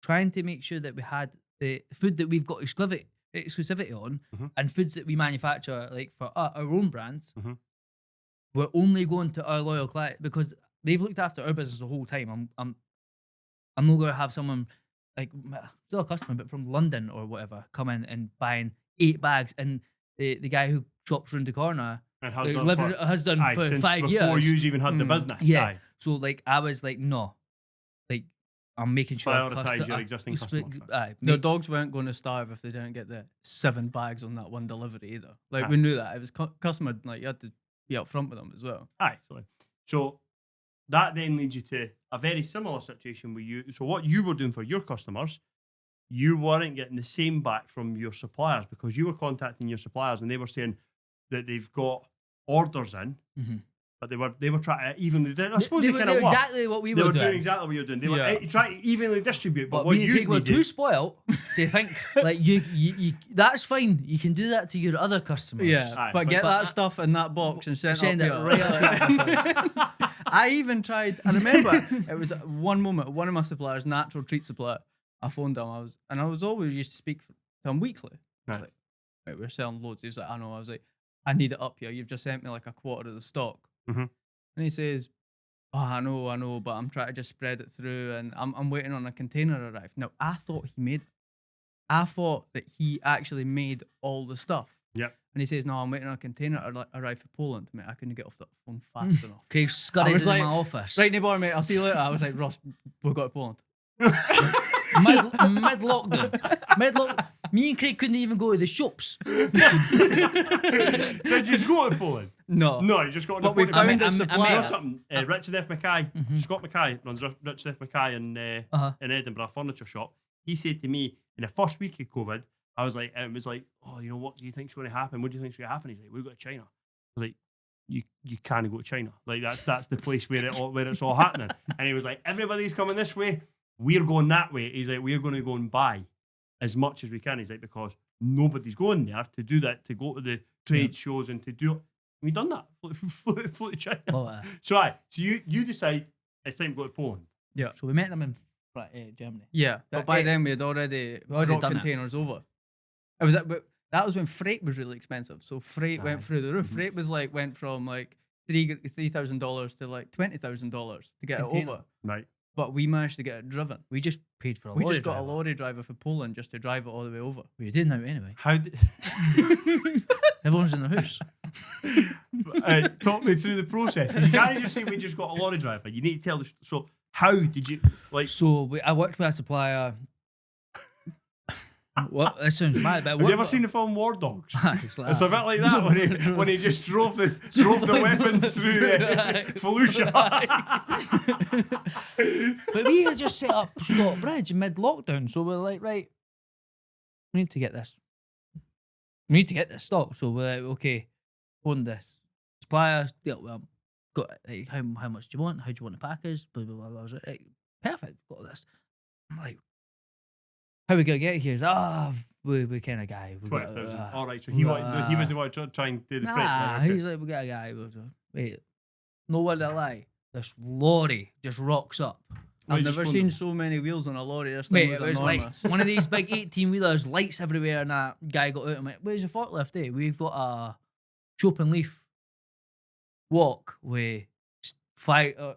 trying to make sure that we had the food that we've got exclusivity on, Mhm. and foods that we manufacture for our own brands. Mhm. We're only going to our loyal client because they've looked after our business the whole time. I'm not going to have someone still a customer, but from London or whatever, come in and buying 8 bags, and the guy who shops round the corner And has has done aye, for since 5 before years. you even had the business. Yeah. Aye. So I was no, I'm making sure our Prioritise your existing customers. The dogs weren't going to starve if they didn't get the 7 bags on that one delivery either. Like Aye. we knew that. It was customer, like you had to be upfront with them as well. Aye, so that then leads you to a very similar situation with you. So what you were doing for your customers, you weren't getting the same back from your suppliers because you were contacting your suppliers and they were saying that they've got orders in, Mhm. but they were trying to evenly. I suppose they they were kind of exactly what we They were were doing doing. exactly what you're doing. They were Yeah. trying to evenly distribute, but But what me and you Craig were too needed. spoiled to think you that's fine. You can do that to your other customers. Yeah, Aye, but but- get that stuff in that box and send it up right here. up. I even tried. I remember it was one moment. One of my suppliers, natural treat supplier, I phoned him. I was always used to speak to him weekly. I was Right. like, right, we're selling loads. He was like, I know. I was like, I need it up here. You've just sent me like a quarter of the stock. Mhm. And he says, oh, I know, but I'm trying to just spread it through, and I'm waiting on a container to arrive. Now I thought he made. I thought that he actually made all the stuff. Yep. And he says, no, I'm waiting on a container to arrive for Poland. Mate, I couldn't get off the phone fast enough. Craig I scurried was into like, my office. Right, neighbour, mate, I'll see you later. I was like, Ross, we've got to Poland. Mid lockdown. Me and Craig couldn't even go to the shops. Did you just go to Poland? No. No, you just got on the But we phone. found I a mean, supplier. you know something? Richard F. Mackay, Scott Mackay runs Richard F. Mackay in Edinburgh, a furniture shop. He said to me in the first week of COVID, I was like, oh, you know, what do you think's going to happen? What do you think's going to happen? He's like, we've got to China. I was like, you can't go to China. Like that's the place where it's all happening. And he was like, everybody's coming this way. We're going that way. He's like, we're going to go and buy as much as we can. He's like, because nobody's going there to do that, to go to the trade shows and to do it. We've done that. Flew to China. Oh, So you decide it's time to go to Poland. Yeah. So we met them in Germany. Yeah. But But, by eh, then we had already already brought done it. containers over. It was but that was when freight was really expensive. So freight went through the roof. Freight was went from like $3,000 to like $20,000 to get it Container. over. Right. But we managed to get it driven. We just paid for a We lorry just got a driver. lorry driver for Poland just to drive it all the way over. We did now anyway. How did Everyone's in their house. talk me through the process? You can't just say we just got a lorry driver. You need to tell us. So how did you like? So I worked with a supplier. Well, that sounds mad, but Have you ever seen the film War Dogs? It's like It's a bit like that when he just drove the weapons through Fallujah. But we had just set up Scott Bridge mid-lockdown, so we're like, right, we need to get this. We need to get this stock. So we're like, okay, own this. Suppliers, deal with them. Got like, how much do you want? How do you want the package? Blah, blah, blah, blah. I was like, right, perfect, got this. I'm like, how we gonna get it here? He's we kind of guy. We got, 20,000. All right, so he was the one trying to do the freight. Nah, Right, okay. he's like, we got a guy. Wait, no word to lie. This lorry just rocks up. I've Wait, just never phone seen them. so many wheels on a lorry. This Mate, thing it was was like enormous. one of these big 18-wheelers, lights everywhere, and that guy got out. I'm like, where's your forklift, eh? We've got a chop and leaf walk with a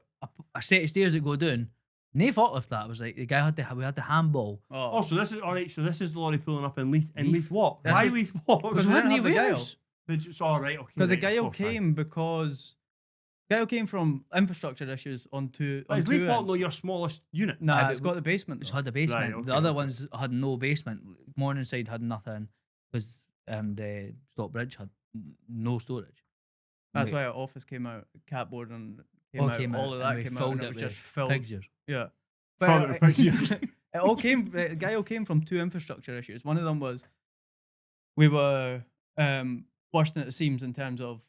set of stairs that go down. No forklift that. It was like, the guy we had the handball. Oh, so this is all right. So this is the lorry pulling up in Leith Leith. Walk. That's Why just- Leith Walk? Because we we had didn't no have the wheels. wheels. It's all right. Okay. Because the right, guy who oh, fine. came from infrastructure issues on two. Is Leaf Walton your smallest unit? Nah, but it's got the basement. It's though. had a basement. okay, The other okay. ones had no basement. Morningside had nothing, because Stockbridge had no storage. That's Wait. why our office came out, catboard and All out, came all out, of and that we came out, filled and it it was with just filled. Pigs ears. Yeah. Filled it with pigs' ears. It all came. The guy who came from two infrastructure issues. One of them was we were bursting at the seams in terms of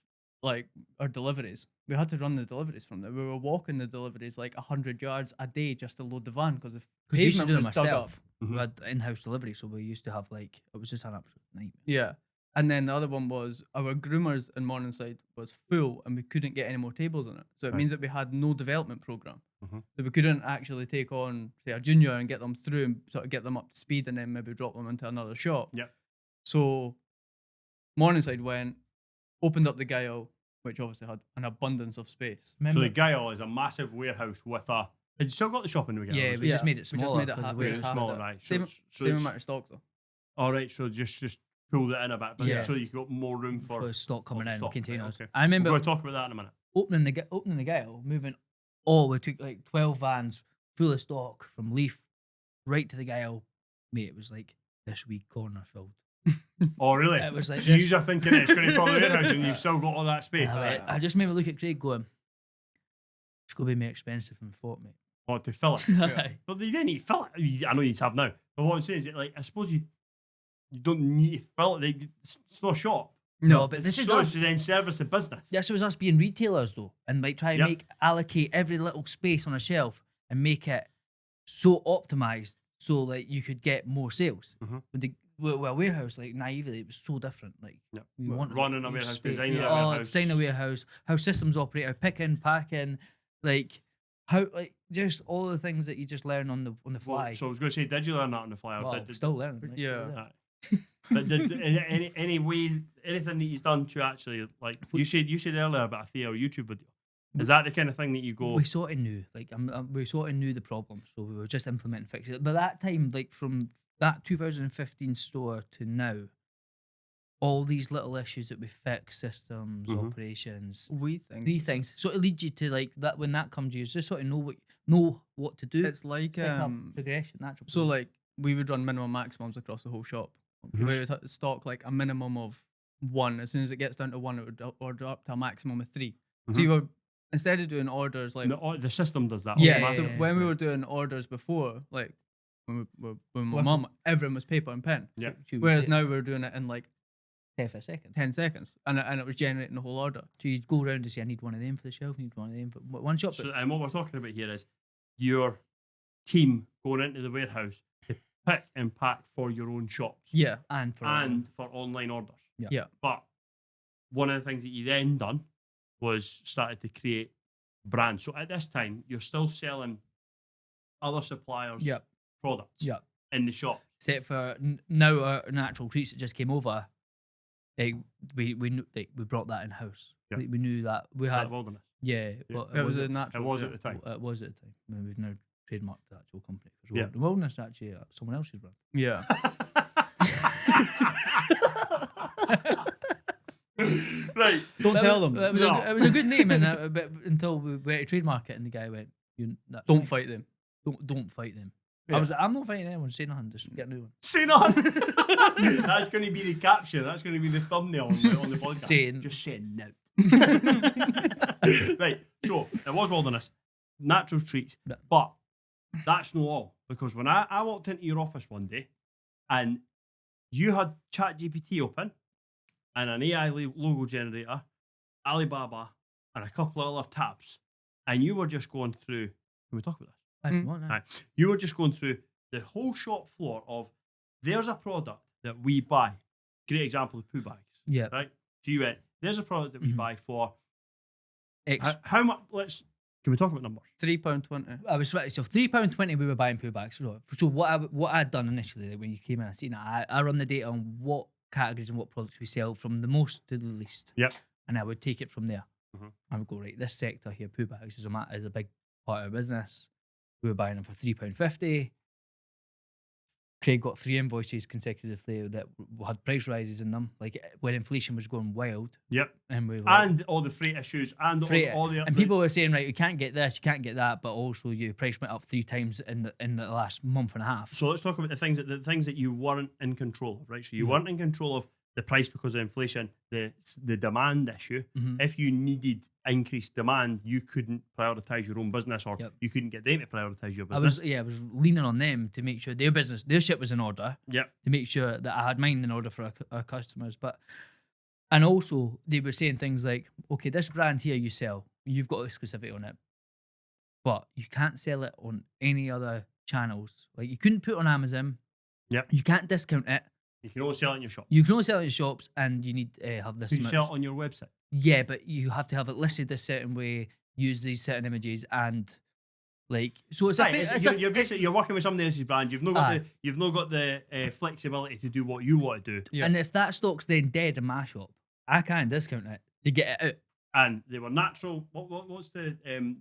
like our deliveries. We had to run the deliveries from there. We were walking the deliveries like 100 yards a day just to load the van because the Because we used to pavement do them was dug up. ourselves. Mhm. We had in-house delivery, so we used to have like, it was just an absolute nightmare. Yeah. And then the other one was our groomers in Morningside was full and we couldn't get any more tables in it. So it Right. means that we had no development program. Mhm. So we couldn't actually take on, say, a junior and get them through and sort of get them up to speed and then maybe drop them into another shop. Yep. So Morningside went, opened up the Gael, which obviously had an abundance of space. So Remember? the Gael is a massive warehouse with a. Had you still got the shop in the Gael? Yeah, is we it? just made it we just smaller. made it 'cause half- the we way just it's halved smaller, it. right? Same, so same it's- amount of stock though. All right, so just pulled it in a bit, but Yeah. so you got more room for. for stock coming in, stock, right, containers. okay. I remember We're going to talk about that in a minute. opening the Gale, moving. Oh, we took like 12 vans full of stock from Leaf right to the Gale. Mate, it was like this week corner filled. Oh, really? It was like so this. you are thinking it's going to fill the warehouse and you've still got all that space. I just made me look at Craig going, it's going to be more expensive than we thought, mate. What, to fill it? Yeah. But you didn't need to fill it. I know you have now. But what I'm saying is, that, like, I suppose you don't need to fill it. Like, it's not a shop. No, but It's this is so us. to then service the business. This was us being retailers though, and like try and Yep. allocate every little space on a shelf and make it so optimized so like you could get more sales. Mhm. With a warehouse, like naively, it was so different. Like Yep. we Well, wanted running a more warehouse, space. designing a Oh, warehouse. designing a warehouse, how systems operate, how picking, packing, like how like just all the things that you just learn on the fly. Well, so I was going to say, did you learn that on the fly? Or Well, did, still learning. Like, Yeah. still learning. But did any way, anything that he's done to actually, like, you said earlier about a Theo YouTube video. Is that the kind of thing that you go, We sort of knew, like, we sort of knew the problem, so we were just implementing fixes. But that time, like, from that 2015 store to now, all these little issues that we fix, systems, Mhm. operations, We think these things, sort of lead you to like that. When that comes, you just sort of know what to do. it's like Pick up progression, natural. so like we would run minimum maximums across the whole shop. Mhm. We would stock like a minimum of 1. As soon as it gets down to 1, it would order up to a maximum of 3. So Mhm. you were instead of doing orders like the system does that? yeah, automatically? so when we were doing orders before, like when my Well, mum, progression was paper and pen. Yeah. Whereas now we're doing it in like 10 for a second. 10 seconds, and it was generating the whole order. So you'd go around and say, I need one of them for the shelf, I need one of them for one shop. So, and what we're talking about here is your team going into the warehouse to pick and pack for your own shops Yeah, and for and for online orders. yeah. But one of the things that you then done was started to create brands. So at this time, you're still selling other suppliers' Yep. products Yep. in the shop. except for now our natural treats that just came over. Like we knew, like, we brought that in house. Yeah. Like, we knew that we That had. wilderness. Yeah, Yeah. well, It was a It natural. was yeah. at the time. It was at the time. I mean, we've now trademarked the actual company. Yeah. The wilderness actually someone else's brand. Yeah. Right. Don't But tell them. It was, No. it was a good name, and but until we went to trademark it, and the guy went, that's Don't fine. fight them. Don't fight them." Yeah. I was like, "I'm not fighting anyone. Say nothing. Just get a new one." Say none. That's going to be the caption. That's going to be the thumbnail on the podcast. Saying- Just saying no. Right. So it was wilderness, natural treats, Yeah. but that's not all. Because when I walked into your office one day, and you had ChatGPT open, and an AI logo generator, Alibaba, and a couple of other tabs, and you were just going through. Can we talk about this? If you want, Aye. You were just going through the whole shop floor of there's a product that we buy. Great example of poo bags, Yeah. right? So you went, there's a product that we Mhm. buy for X. how much? Can we talk about numbers? £3.20. I was right. So £3.20 we were buying poo bags. So what I'd done initially, like, when you came in, I seen it. I run the data on what categories and what products we sell from the most to the least. Yep. And I would take it from there. Mhm. I would go, right, this sector here, poo bags, is a big part of our business. We were buying them for £3.50. Craig got 3 invoices consecutively that had price rises in them, like when inflation was going wild. Yep. And we were like, And all the freight issues and freight, all the and people were saying, right, you can't get this, you can't get that, but also your price went up 3 times in the last month and a half. So let's talk about the things that you weren't in control of, right? So you weren't in control of the price because of inflation, the demand issue. If you needed increased demand, you couldn't prioritize your own business, or you couldn't get them to prioritize your business. I was leaning on them to make sure their ship was in order. Yep. To make sure that I had mine in order for our customers, and also they were saying things like, okay, this brand here you sell, you've got exclusivity on it, but you can't sell it on any other channels. Like you couldn't put it on Amazon. Yep. You can't discount it. You can only sell it in your shop. You can only sell it in your shops, and you need to have this. You much. sell it on your website. Yeah, but you have to have it listed this certain way, use these certain images, and like so. It's You're working with somebody else's brand. You've not got the flexibility to do what you want to do. Yeah. And if that stock's then dead in my shop, I can't discount it to get it out. And they were natural. What's the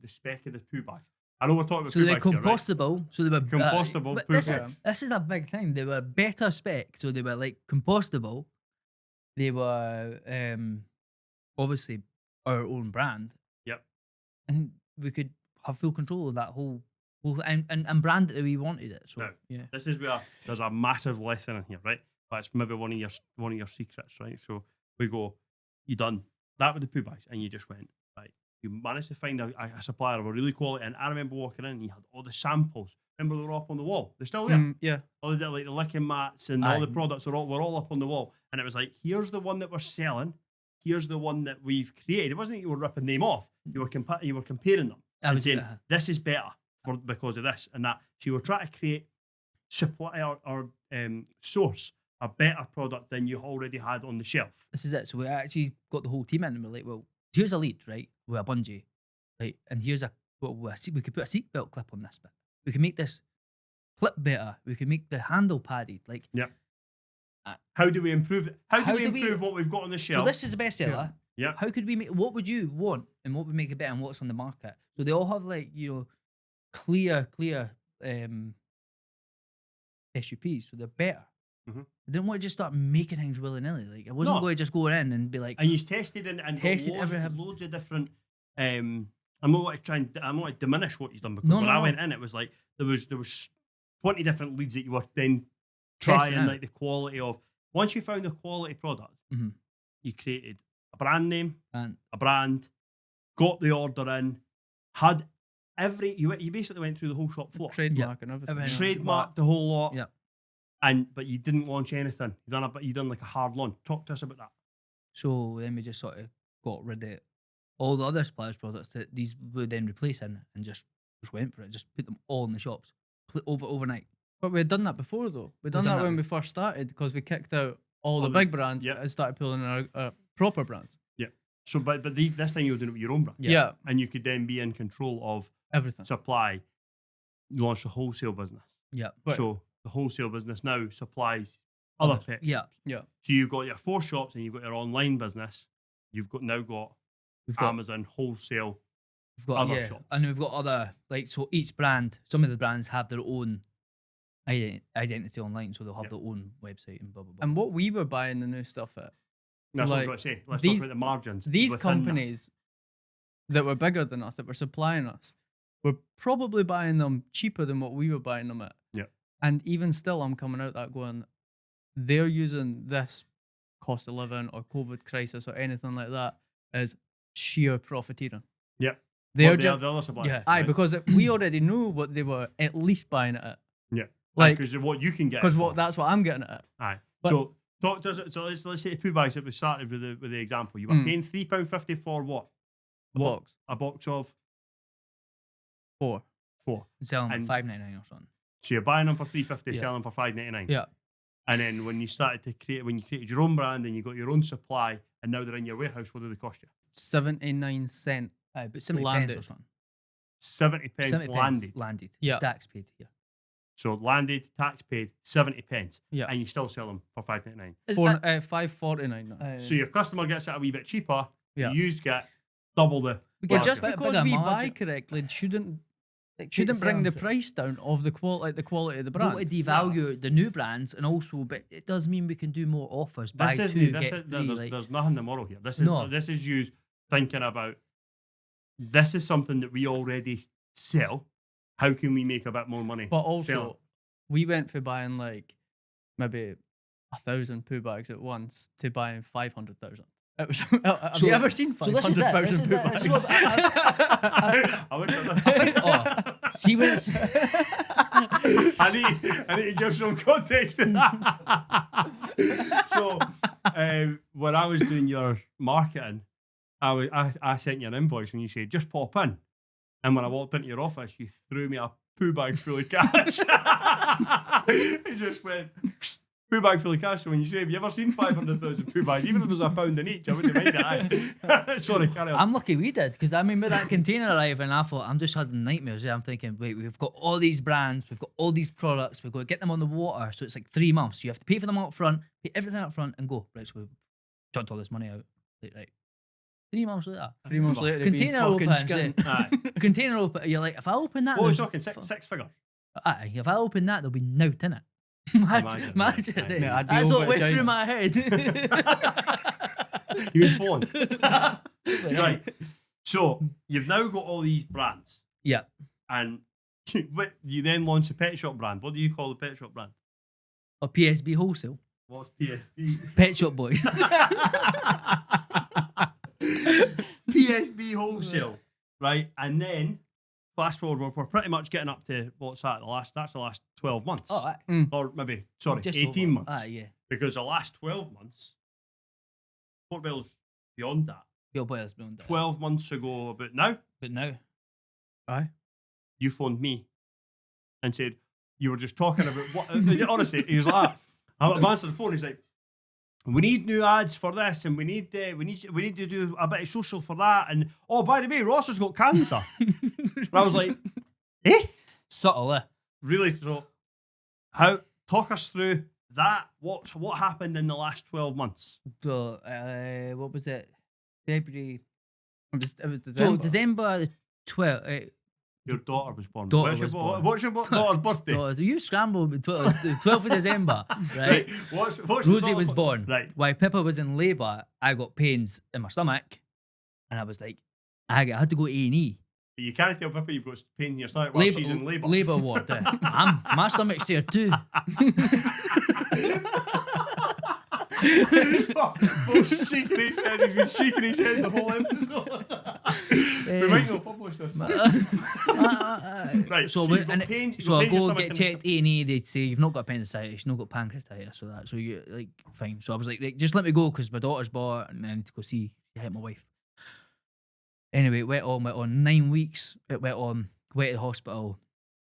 spec of the poo bag? I know we're talking about So poo they're bags here, right? compostable. So they were Compostable but poo this bags. this is a big thing. They were better spec. So they were like compostable. They were obviously our own brand. Yep. And we could have full control of that whole and brand it the way we wanted it. So Now, yeah. this is where there's a massive lesson in here, right? But it's maybe one of your secrets, right? So we go, you done that with the poo bags, and you just went, right. You managed to find a supplier of a really quality, and I remember walking in, and you had all the samples. Remember they were up on the wall. They're still there. Yeah. All the like the licking mats and all the products were all up on the wall, and it was like, here's the one that we're selling. Here's the one that we've created. It wasn't that you were ripping them off. You were comparing them and saying this is better because of this and that. So you were trying to create supply or source a better product than you already had on the shelf. This is it. So we actually got the whole team in, and we're like, well, here's a lead, right, with a bungee, right, and here's we could put a seatbelt clip on this bit. We can make this clip better. We can make the handle padded. Like, yeah. How do we improve it? How do we improve what we've got on the shelf? So this is the best seller. Yeah. How could we make? What would you want, and what would make it better, and what's on the market? So they all have like clear SUPs, so they're better. I didn't want to just start making things willy nilly. Like I wasn't going to just go in and be like. And you tested and tested loads of different. I'm not want to diminish what you've done because when I went in, it was like there was 20 different leads that you were then trying like the quality of. Once you found the quality product, you created a brand name, a brand, got the order in, had you basically went through the whole shop floor, Trademark and everything. Trademarked the whole lot. Yeah. But you didn't launch anything. You done like a hard launch. Talk to us about that. So then we just sort of got rid of all the other suppliers' products that these would then replace and just went for it. Just put them all in the shops overnight. But we had done that before though. We'd done that when we first started because we kicked out all the big brands and started pulling in our proper brands. Yeah. So but this time you were doing it with your own brand. Yeah. And you could then be in control of everything. Supply. You launched a wholesale business. Yeah. So the wholesale business now supplies other pet shops. Yeah. So you've got your 4 shops and you've got your online business. You've got Amazon wholesale. We've got other shops. And we've got other so each brand, some of the brands have their own identity online, so they'll have their own website and blah blah blah. And what we were buying the new stuff at. That's what I was going to say. Let's talk about the margins. These companies that were bigger than us, that were supplying us, were probably buying them cheaper than what we were buying them at. Yeah. And even still, I'm coming out that going, they're using this cost of living or COVID crisis or anything like that as sheer profiteering. Yeah. They're the other suppliers. Yeah. Aye, because we already knew what they were at least buying it at. Yeah. Like, because what you can get. Because that's what I'm getting it at. Aye. So talk to us. So let's say the poo bags that we started with the example. You were paying £3.50 for what? A box of 4. Selling them for $5.99 or something. So you're buying them for $3.50, selling them for $5.99. Yeah. And then when you created your own brand and you got your own supply, and now they're in your warehouse, what do they cost you? 79 cents. But 70 landed. pence or something. 70 pence landed. Landed. Yeah. Tax paid. Yeah. So landed, tax paid, 70 pence. Yeah. And you still sell them for $5.99. $5.49 now. So your customer gets it a wee bit cheaper. Yeah. You get double the. But just bigger because we buy margin. correctly shouldn't Like, Shouldn't bring the price. price down of the quality of the Don't brand. want to devalue the new brands, and also, but it does mean we can do more offers. Buy This two, isn't. get three. There's nothing immoral here. This is No. this is you thinking about. This is something that we already sell. How can we make a bit more money? But also, Fair. we went for buying like maybe 1,000 poo bags at once to buying 500,000. It was. Have So- you ever seen so this is it, 500,000 poo this is bags? I looked at that. See when it's I need to give some context to that. So, when I was doing your marketing, I sent you an invoice and you said, just pop in. And when I walked into your office, you threw me a poo bag full of cash. It just went, poo bag full of cash. So when you say, have you ever seen 500,000 poo bags? Even if it was £1 in each, I wouldn't mind it. Sorry, carry on. I'm lucky we did, because I remember that container arriving, I thought, I'm just having nightmares. I'm thinking, wait, we've got all these brands, we've got all these products, we've got to get them on the water. So it's like 3 months. You have to pay for them up front, pay everything up front, and go. Right, so we've chucked all this money out. Right. 3 months later. 3 months later, it'd be Container fucking opens. skint. Aye. Container open. You're like, if I open that, What are we there's- talking? Six figures? Aye, if I open that, there'll be nout in it. Imagine, Imagine, it. mate, Mate, I'd be That's over what went China. through my head. You've been born. Right. So, you've now got all these brands. Yeah. And you then launch a pet shop brand. What do you call the pet shop brand? Or PSB Wholesale. What's PSB? Pet Shop Boys. PSB Wholesale. Right. And then, fast forward, we're pretty much getting up to, what's that? That's the last 12 months. Oh, aye. Or maybe, sorry, Just 18 over. months. Aye, yeah. Because the last 12 months, Port Bell's beyond that. Your boys beyond that. 12 months ago, about now, But now, Aye. you phoned me and said you were just talking about what. Honestly, he was like, I've answered the phone. He's like, we need new ads for this, and we need to do a bit of social for that. And oh, by the way, Ross has got cancer. And I was like, eh? subtle, eh? Really? So, talk us through that? What happened in the last 12 months? So, what was it? February. It was December. So, December the 12th. Your daughter was born. Daughter What's was your, born. What's your daughter's birthday? You scrambled the 12th of December, right? Right. What's your Rosie was daughter's- born. Right. While Pippa was in labour, I got pains in my stomach, and I was like, I had to go A&E. But you can't tell Pippa you've got pain in your stomach while she's in labour. Labour ward. My stomach's there too. Bo's shaking his head. He's been shaking his head the whole episode. We might not publish this. Right. So, you've got and pain- you've so got I pain in your go stomach get and- checked A&E. They say you've not got appendicitis, you've not got pancreatitis, or that. So you like fine. So I was like, just let me go because my daughter's born, and I need to go see help my wife. Anyway, it went on 9 weeks. It went to the hospital.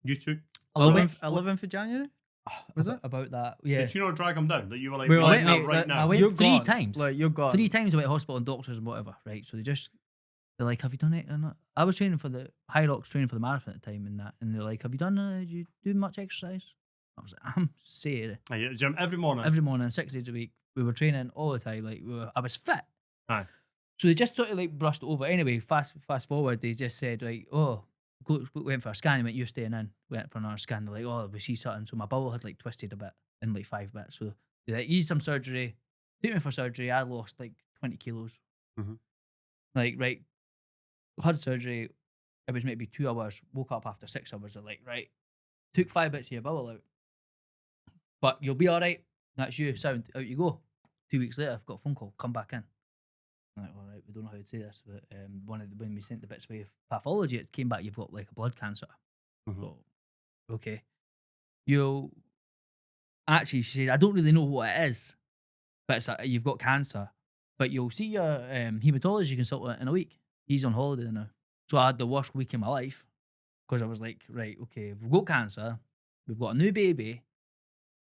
You took. 11th of January? Was it? About that? Yeah. Did you not drag him down? That you were like, We were right like, now, mate, right that- now. I went You're 3 gone. times. Like, you're gone. 3 times I went to hospital and doctors and whatever, right? So they're like, have you done it or not? I was training for the High Rocks, training for the marathon at the time and that, and they're like, have you done? Do you do much exercise? I was like, I'm saying Aye, you're at the gym every morning. every morning, 6 days a week. We were training all the time. Like I was fit. Aye. So they just sort of like brushed it over. Anyway, fast forward, they just said like, oh, went for a scan. They went, you're staying in. Went for another scan. They're like, oh, we see something. So my bowel had like twisted a bit in like 5 bits. So they like, you need some surgery. Took me for surgery. I lost like 20 kilos. Mhm. Like, right, had surgery. It was maybe 2 hours. Woke up after 6 hours. They're like, right, took 5 bits of your bowel out. But you'll be all right. That's you. Sound, out you go. 2 weeks later, I've got a phone call. Come back in. I'm like, all right, we don't know how to say this, but when we sent the bits away of pathology, it came back, you've got like a blood cancer. Mhm. So, okay. You'll actually, she said, I don't really know what it is, but it's you've got cancer, but you'll see your hematology consultant in a week. He's on holiday now. So I had the worst week in my life because I was like, right, okay, we've got cancer, we've got a new baby,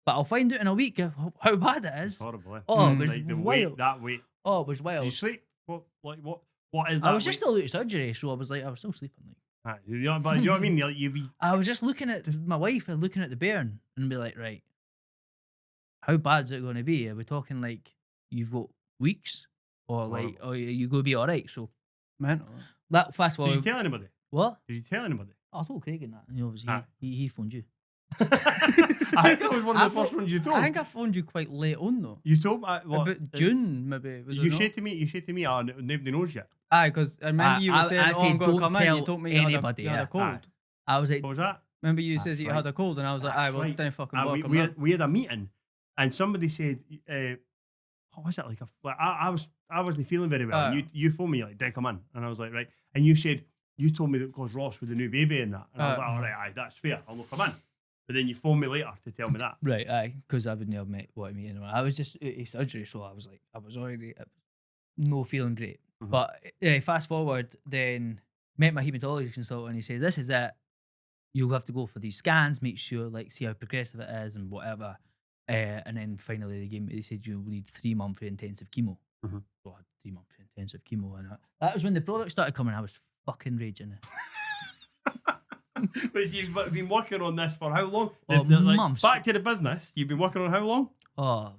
but I'll find out in a week how bad it is. Horrible. Eh? Oh, it was Like the wild. weight, that weight. Oh, it was Did wild. you sleep? What is that? I was just weight? still out of surgery, so I was like, I was still sleeping. Like, Aye, you know, but you know what I mean? You be I was just looking at my wife and looking at the bairn and be like, right, how bad is it going to be? Are we talking like you've got weeks, or like, Horrible. or you going to be all right? So Mental. that fast Did you forward, tell anybody? what? Did you tell anybody? I told Craig in that. And obviously, Ah. he phoned you. I think that was one of the first ones you told. I think I phoned you quite late on though. You told me what? About June, maybe. Was You it say not? to me. You say to me. Oh, nobody knows yet. Aye, because I remember you were saying, I "Oh, said, I'm going to "Don't come in." You tell told me anybody, you had yeah. a cold. Aye. I was like, What was that? Remember you That's says you right. had a cold, and I was like, "Aye, That's well, right. don't fucking we, welcome we, that." had, we had a meeting, and somebody said, "What was it like?" I wasn't feeling very well. And you phoned me like, "Did I come in?" And I was like, "Right." And you said you told me that because Ross with the new baby and that, and I was like, "All right, aye, that's fair. I'll not come in." But then you phoned me later to tell me that. right, aye, because I wouldn't have met what I mean. I was just out of surgery, so I was like, I was already no feeling great. Mhm. But fast forward, then met my hematology consultant. He said, "This is it. You'll have to go for these scans, make sure, like, see how progressive it is and whatever." And then finally, they said you'll need 3 months of intensive chemo. Mhm. So I had 3 months of intensive chemo, and that was when the product started coming. I was fucking raging. But you've been working on this for how long? Oh, Like, months. back to the business. You've been working on how long? Oh,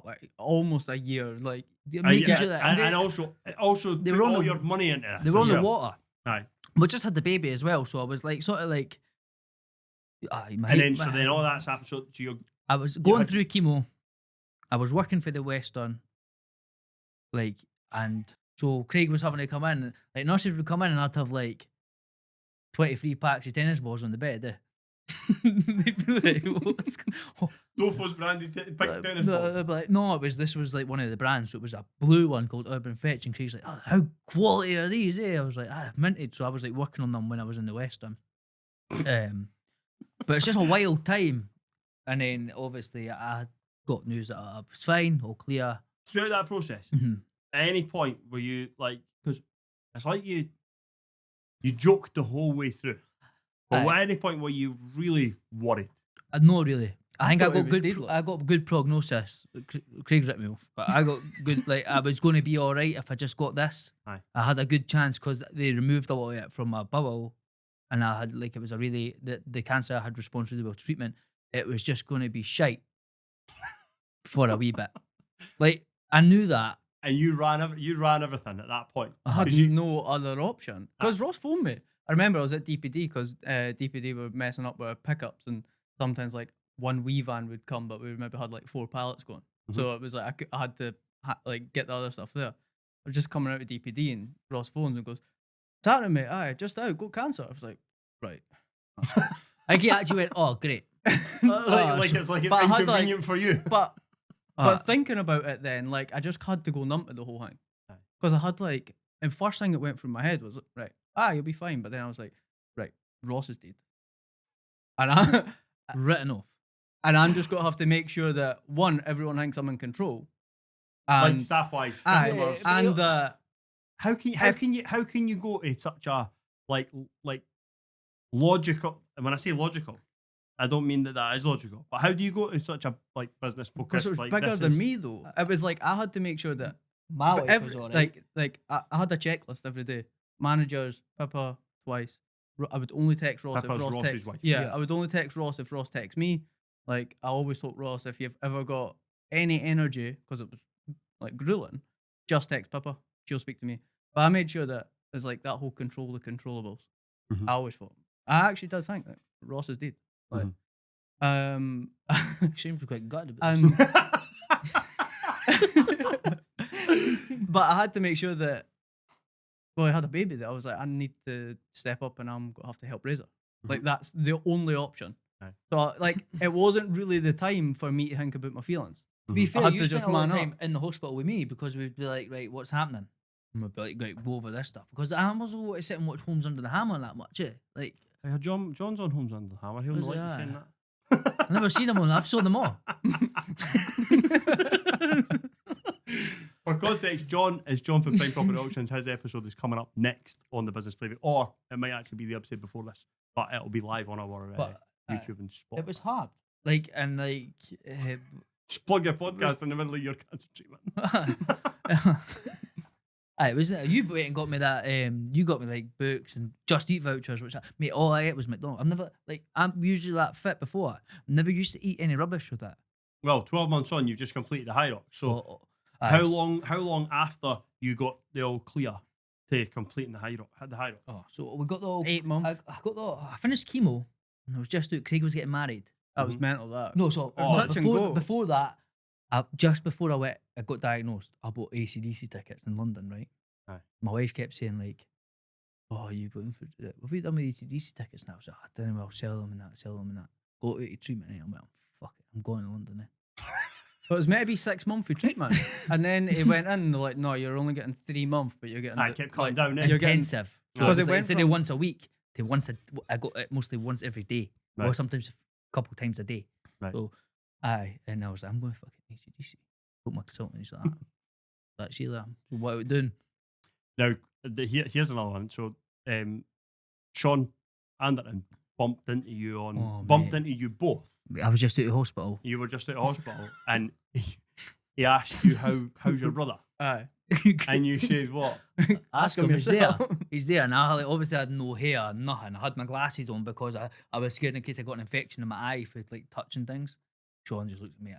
Like almost a year. Like making sure that and also they put were on all the- your money into this. they were on as the well. water. Aye. We just had the baby as well, so I was like, sort of like, And then so then all that's happened. So you're I was going had- through chemo. I was working for the Western, like, and so Craig was having to come in. Like, nurses would come in, and I'd have like 23 packs of tennis balls on the bed. They'd be like, "What's Dofos branded big tennis no, ball. they'd be like, no, this was like one of the brands. So it was a blue one called Urban Fetch, and Craig's like, "Oh, how quality are these?" I was like, minted. So I was like working on them when I was in the Western. But it's just a wild time. And then obviously I got news that I was fine, all clear. Throughout that process, Mhm. at any point were you like, because it's like you joked the whole way through. But Aye. at any point were you really worried? No, really. I think I thought it got was good. dead, like. I got good prognosis. Craig's ripped me off, but I got good. Like, I was going to be all right if I just got this. Aye. I had a good chance because they removed a lot of it from my bowel, and I had like it was a really the cancer had responded really well to treatment. It was just going to be shite for a wee bit. Like, I knew that. And you ran everything at that point. I had 'Cause you- no other option because Ross phoned me. I remember I was at DPD because DPD were messing up with our pickups, and sometimes like one wee van would come, but we maybe had like 4 pallets going. So it was like I had to like get the other stuff there. I was just coming out of DPD, and Ross phones and goes, "What's happening, mate? Aye, just out, got cancer." I was like, "Right." Like, he actually went, "Oh, great." like it's like it's But I had, like- inconvenient for you. But Uh, but thinking about it then, like I just had to go numb to the whole thing. Aye. Because I had like, and first thing that went through my head was, right, you'll be fine. But then I was like, right, Ross is dead. And Written off. and I'm just gonna have to make sure that one, everyone thinks I'm in control. Like And staff wise. aye, and How can you go to such a like logical, and when I say logical, I don't mean that is logical, but how do you go to such a like business because focus it was like bigger this than is- me though. It was like I had to make sure that My but wife was all right. like I had a checklist every day. Managers, Pippa twice. I would only text Ross Pippa's if Ross Ross's texts. wife. Yeah, Yeah. I would only text Ross if Ross texts me. Like I always told Ross, if you've ever got any energy, because it was like grueling, just text Pippa. She'll speak to me. But I made sure that there's like that whole control the controllables. Mhm. I always thought. I actually did think that Ross is dead. Like, Seems quite gutted about and this. but I had to make sure that, well, I had a baby that I was like, I need to step up and I'm going to have to help raise her. Like, that's the only option. Aye. So, like, it wasn't really the time for me to think about my feelings. To be Mhm. fair, had you to spent just a lot of man time in the hospital with me because we'd be like, right, what's happening? And we'd be like, right, go over this stuff. Because the animals don't want to sit and watch Homes Under the Hammer that much, eh? Like, John's on Homes Under the Hammer. He'll Was not he? like you saying Aye. that. I've never seen them all. I've saw them all. For context, John is John from Prime Property Auctions. His episode is coming up next on the Business Playbook, or it might actually be the episode before this, but it'll be live on our But, YouTube and Spotify. It was hard. Like, and like, Just plug your podcast in the middle of your cancer treatment. Aye, it was you went and got me that. You got me like books and Just Eat vouchers, which mate, all I ate was McDonald's. I'm never like I'm usually that fit before. I never used to eat any rubbish with that. Well, 12 months on, you've just completed the high rock. So Aye. how long after you got the all clear to completing the high rock? Had the high rock. Oh, so we got the all, 8 months. I finished chemo, and I was just out. Craig was getting married. That was mental. That. No, so Touch and go. before that, just before I got diagnosed, I bought AC/DC tickets in London, right? Aye. My wife kept saying like, "Oh, you going for what have you done with AC/DC tickets now?" I was like, "I don't know, I'll sell them and that. Go to treatment." And I'm like, "Fuck it, I'm going to London now." But it was meant to be 6 months for treatment, and then he went in and they're like, "No, you're only getting 3 months, but you're getting." I kept cutting like, down. You're getting Intensive. Because So it went instead of from- once a week to I got it mostly once every day, or Right. sometimes a couple times a day. Right. So, and I was like, I'm going to fucking AC/DC. Put my consultant. He's like, "That's Sheila. So what are we doing?" Now, here's another one. So, Sean Anderton bumped into you mate. into you both. I was just out of hospital. You were just at hospital, and he asked you how's your brother, Aye. and you said what? Ask him him, he's there. yourself. He's there. And I obviously had no hair, nothing. I had my glasses on because I was scared in case I got an infection in my eye for like touching things. Sean just looked at me.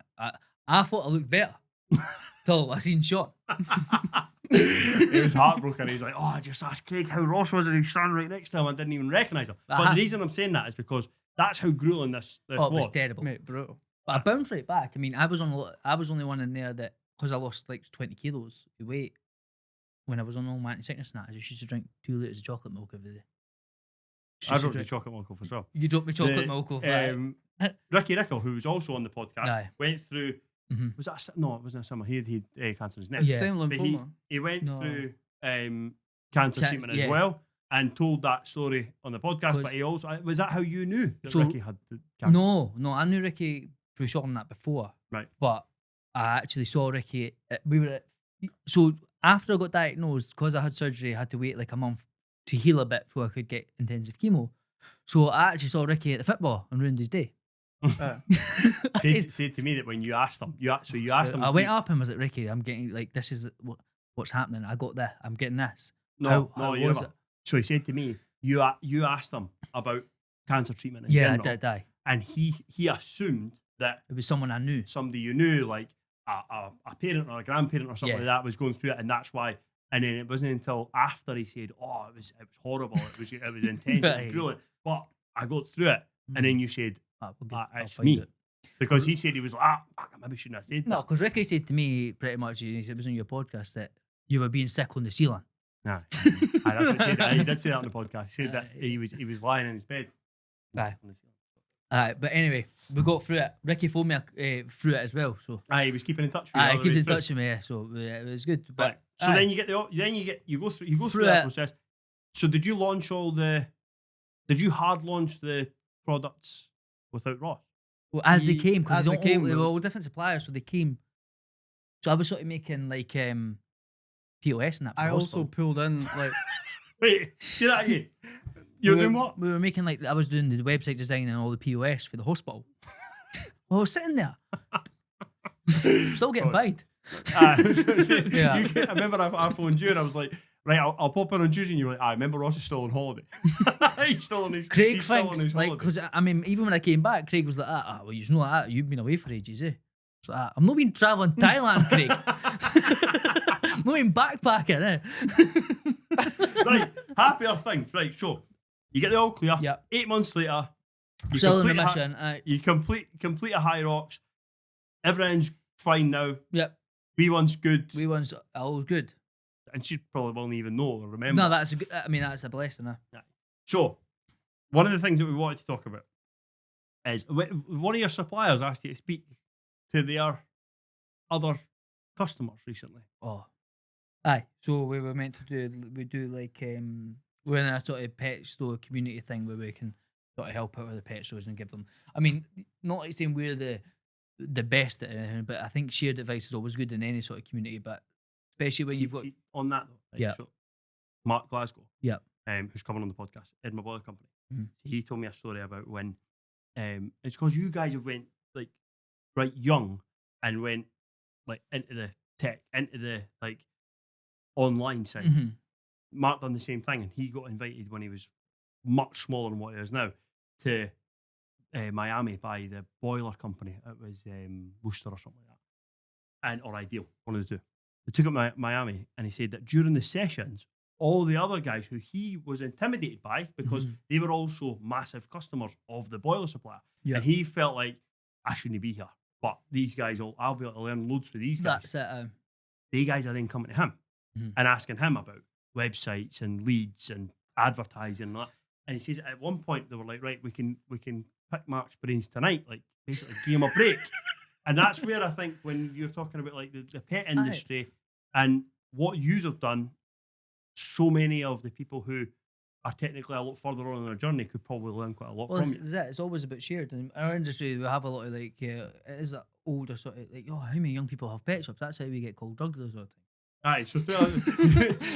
I thought I looked better till I seen Sean. He was heartbroken. He's like, "Oh, I just asked Craig how Ross was, and he's standing right next to him. I didn't even recognise him." But the reason I'm saying that is because that's how grueling this Oh, it was was. terrible. Mate, bro. But I bounced right back. I mean, I was only one in there that because I lost like 20 kilos of weight when I was on all my anti-sickness and that. I just used to drink 2 litres of chocolate milk every day. I dropped the chocolate milk off as well. You dropped me chocolate The, milk off. Ricky Rickle, who was also on the podcast, Aye. went through. Mhm. Was that no? It wasn't a summer. He had cancer in his neck. Yeah. Same But lymphoma. he went No. through cancer treatment as yeah. well, and told that story on the podcast. 'Cause- But he also was that how you knew that So- Ricky had the cancer? No, I knew Ricky through Sean that before. Right. But I actually saw Ricky. We were so after I got diagnosed, because I had surgery, I had to wait like a month to heal a bit before I could get intensive chemo. So I actually saw Ricky at the football and ruined his day. I said, Said to me that when you asked him, you asked him. I went up and was like, "Ricky, I'm getting like this is what's happening. I got this. I'm getting this." No, How you was never. it? So he said to me, you asked him about cancer treatment in Yeah, general, I did. Die. and he assumed that It was someone I knew. somebody you knew, like a parent or a grandparent or something Yeah. like that, was going through it, and that's why. And then it wasn't until after he said, "Oh, it was horrible. It was intense. It Right. was brilliant." But I got through it, and then you said, We'll get- I'll "It's find me," it. because he said he was like, "Fuck, I maybe shouldn't have said No, that." because Ricky said to me pretty much, he said it was on your podcast that you were being sick on the ceiling. Nah, that's what he said. He did say that on the podcast. He said that he was lying in his bed. Aye. But anyway, we got through it. Ricky phoned me through it as well. So Aye, he was keeping in touch with you. all he the keeps way in through. touch with me. Yeah, so it was good. But Right. So aye. then you go through Through that it. process. So did you hard launch the products without Ross? Well, as they came, as because they came, they were we- all different suppliers, so they came. So I was sort of making like POS and that. For I the also hospital. pulled in like Wait, say that again. You're we doing were, what? We were making like I was doing the website design and all the POS for the hospital. Well, I was sitting there, still getting paid. Yeah. I remember I phoned you and I was like, right, I'll pop in on Tuesday. And you were like, I remember Ross is still on holiday. He's still on his Craig he's still on thinks his like holiday. because I mean even when I came back, Craig was like, well, you know that you've been away for ages, eh? It's like, I'm not been traveling Thailand, Craig. I'm not been backpacking, eh? Right, happier things. Right, so you get the all clear. Yep. 8 months later, you Still in the complete a- mission. you complete a high rocks. Everything's fine now. Yep. B1's good. We ones all good. And she probably won't even know or remember. No, that's a good. I mean, that's a blessing. So, one of the things that we wanted to talk about is one of your suppliers asked you to speak to their other customers recently. Oh, aye. So we were meant to do like we're in a sort of pet store community thing where we can sort of help out with the pet stores and give them. I mean, not like saying we're the best at anything, but I think shared advice is always good in any sort of community. But especially when you've got on that though. Right, Yeah. So Mark Glasgow. Yeah. Who's coming on the podcast, Edinburgh Boiler Company. Mhm. He told me a story about when it's because you guys have went like right young and went like into the tech, into the like online side. Mhm. Mark done the same thing, and he got invited when he was much smaller than what he is now to Miami by the boiler company. It was Worcester or something like that, or Ideal, one of the two. They took him to Miami, and he said that during the sessions, all the other guys who he was intimidated by because Mm-hmm. they were also massive customers of the boiler supplier. Yeah. And he felt like, I shouldn't be here. But these guys, I'll be able to learn loads for these guys. That's it. The guys are then coming to him Mhm. and asking him about websites and leads and advertising and that. And he says at one point they were like, right, we can pick Mark's brains tonight, like basically give him a break. And that's where I think when you're talking about like the pet industry and what yous have done, so many of the people who are technically a lot further on in their journey could probably learn quite a lot Well, from you. it's always about shared. In our industry, we have a lot of like, it is an older sort of like, oh, how many young people have pet shops? That's how we get called drug dealers all the time. Aye, so,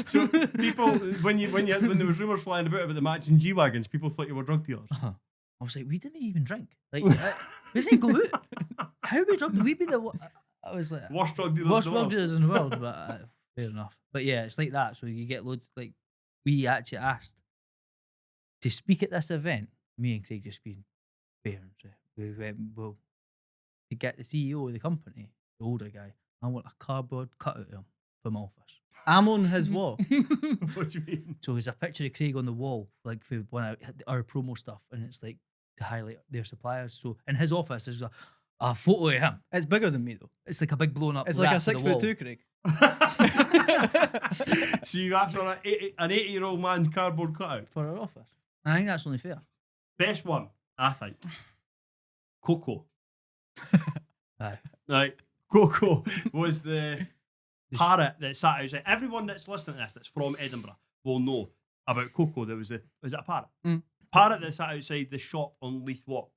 so people, when there was rumours flying about the matching G wagons, people thought you were drug dealers. I was like, we didn't even drink. Like, we didn't go out. How we drunk? We'd be the. I was like, Worst drug dealers. worst in the drug world. dealers in the world, but fair enough. But yeah, it's like that. So you get loads. Like, we actually asked to speak at this event. Me and Craig just being fair and say, we went, well, to get the CEO of the company, the older guy, I want a cardboard cutout of him from my office. I'm on his wall. What do you mean? So there's a picture of Craig on the wall, like for one of our promo stuff, and it's like to highlight their suppliers. So in his office, there's a photo of him. It's bigger than me though. It's like a big blown up. It's like a wrap to the wall. 6'2", Craig. So you actually on an 80-year-old man's cardboard cutout. for our office. And I think that's only fair. Best one, I think. Coco. Aye. Right. Coco was the parrot that sat outside. Everyone that's listening to this that's from Edinburgh will know about Coco. There was it a parrot? Mm. Parrot that sat outside the shop on Leith Walk.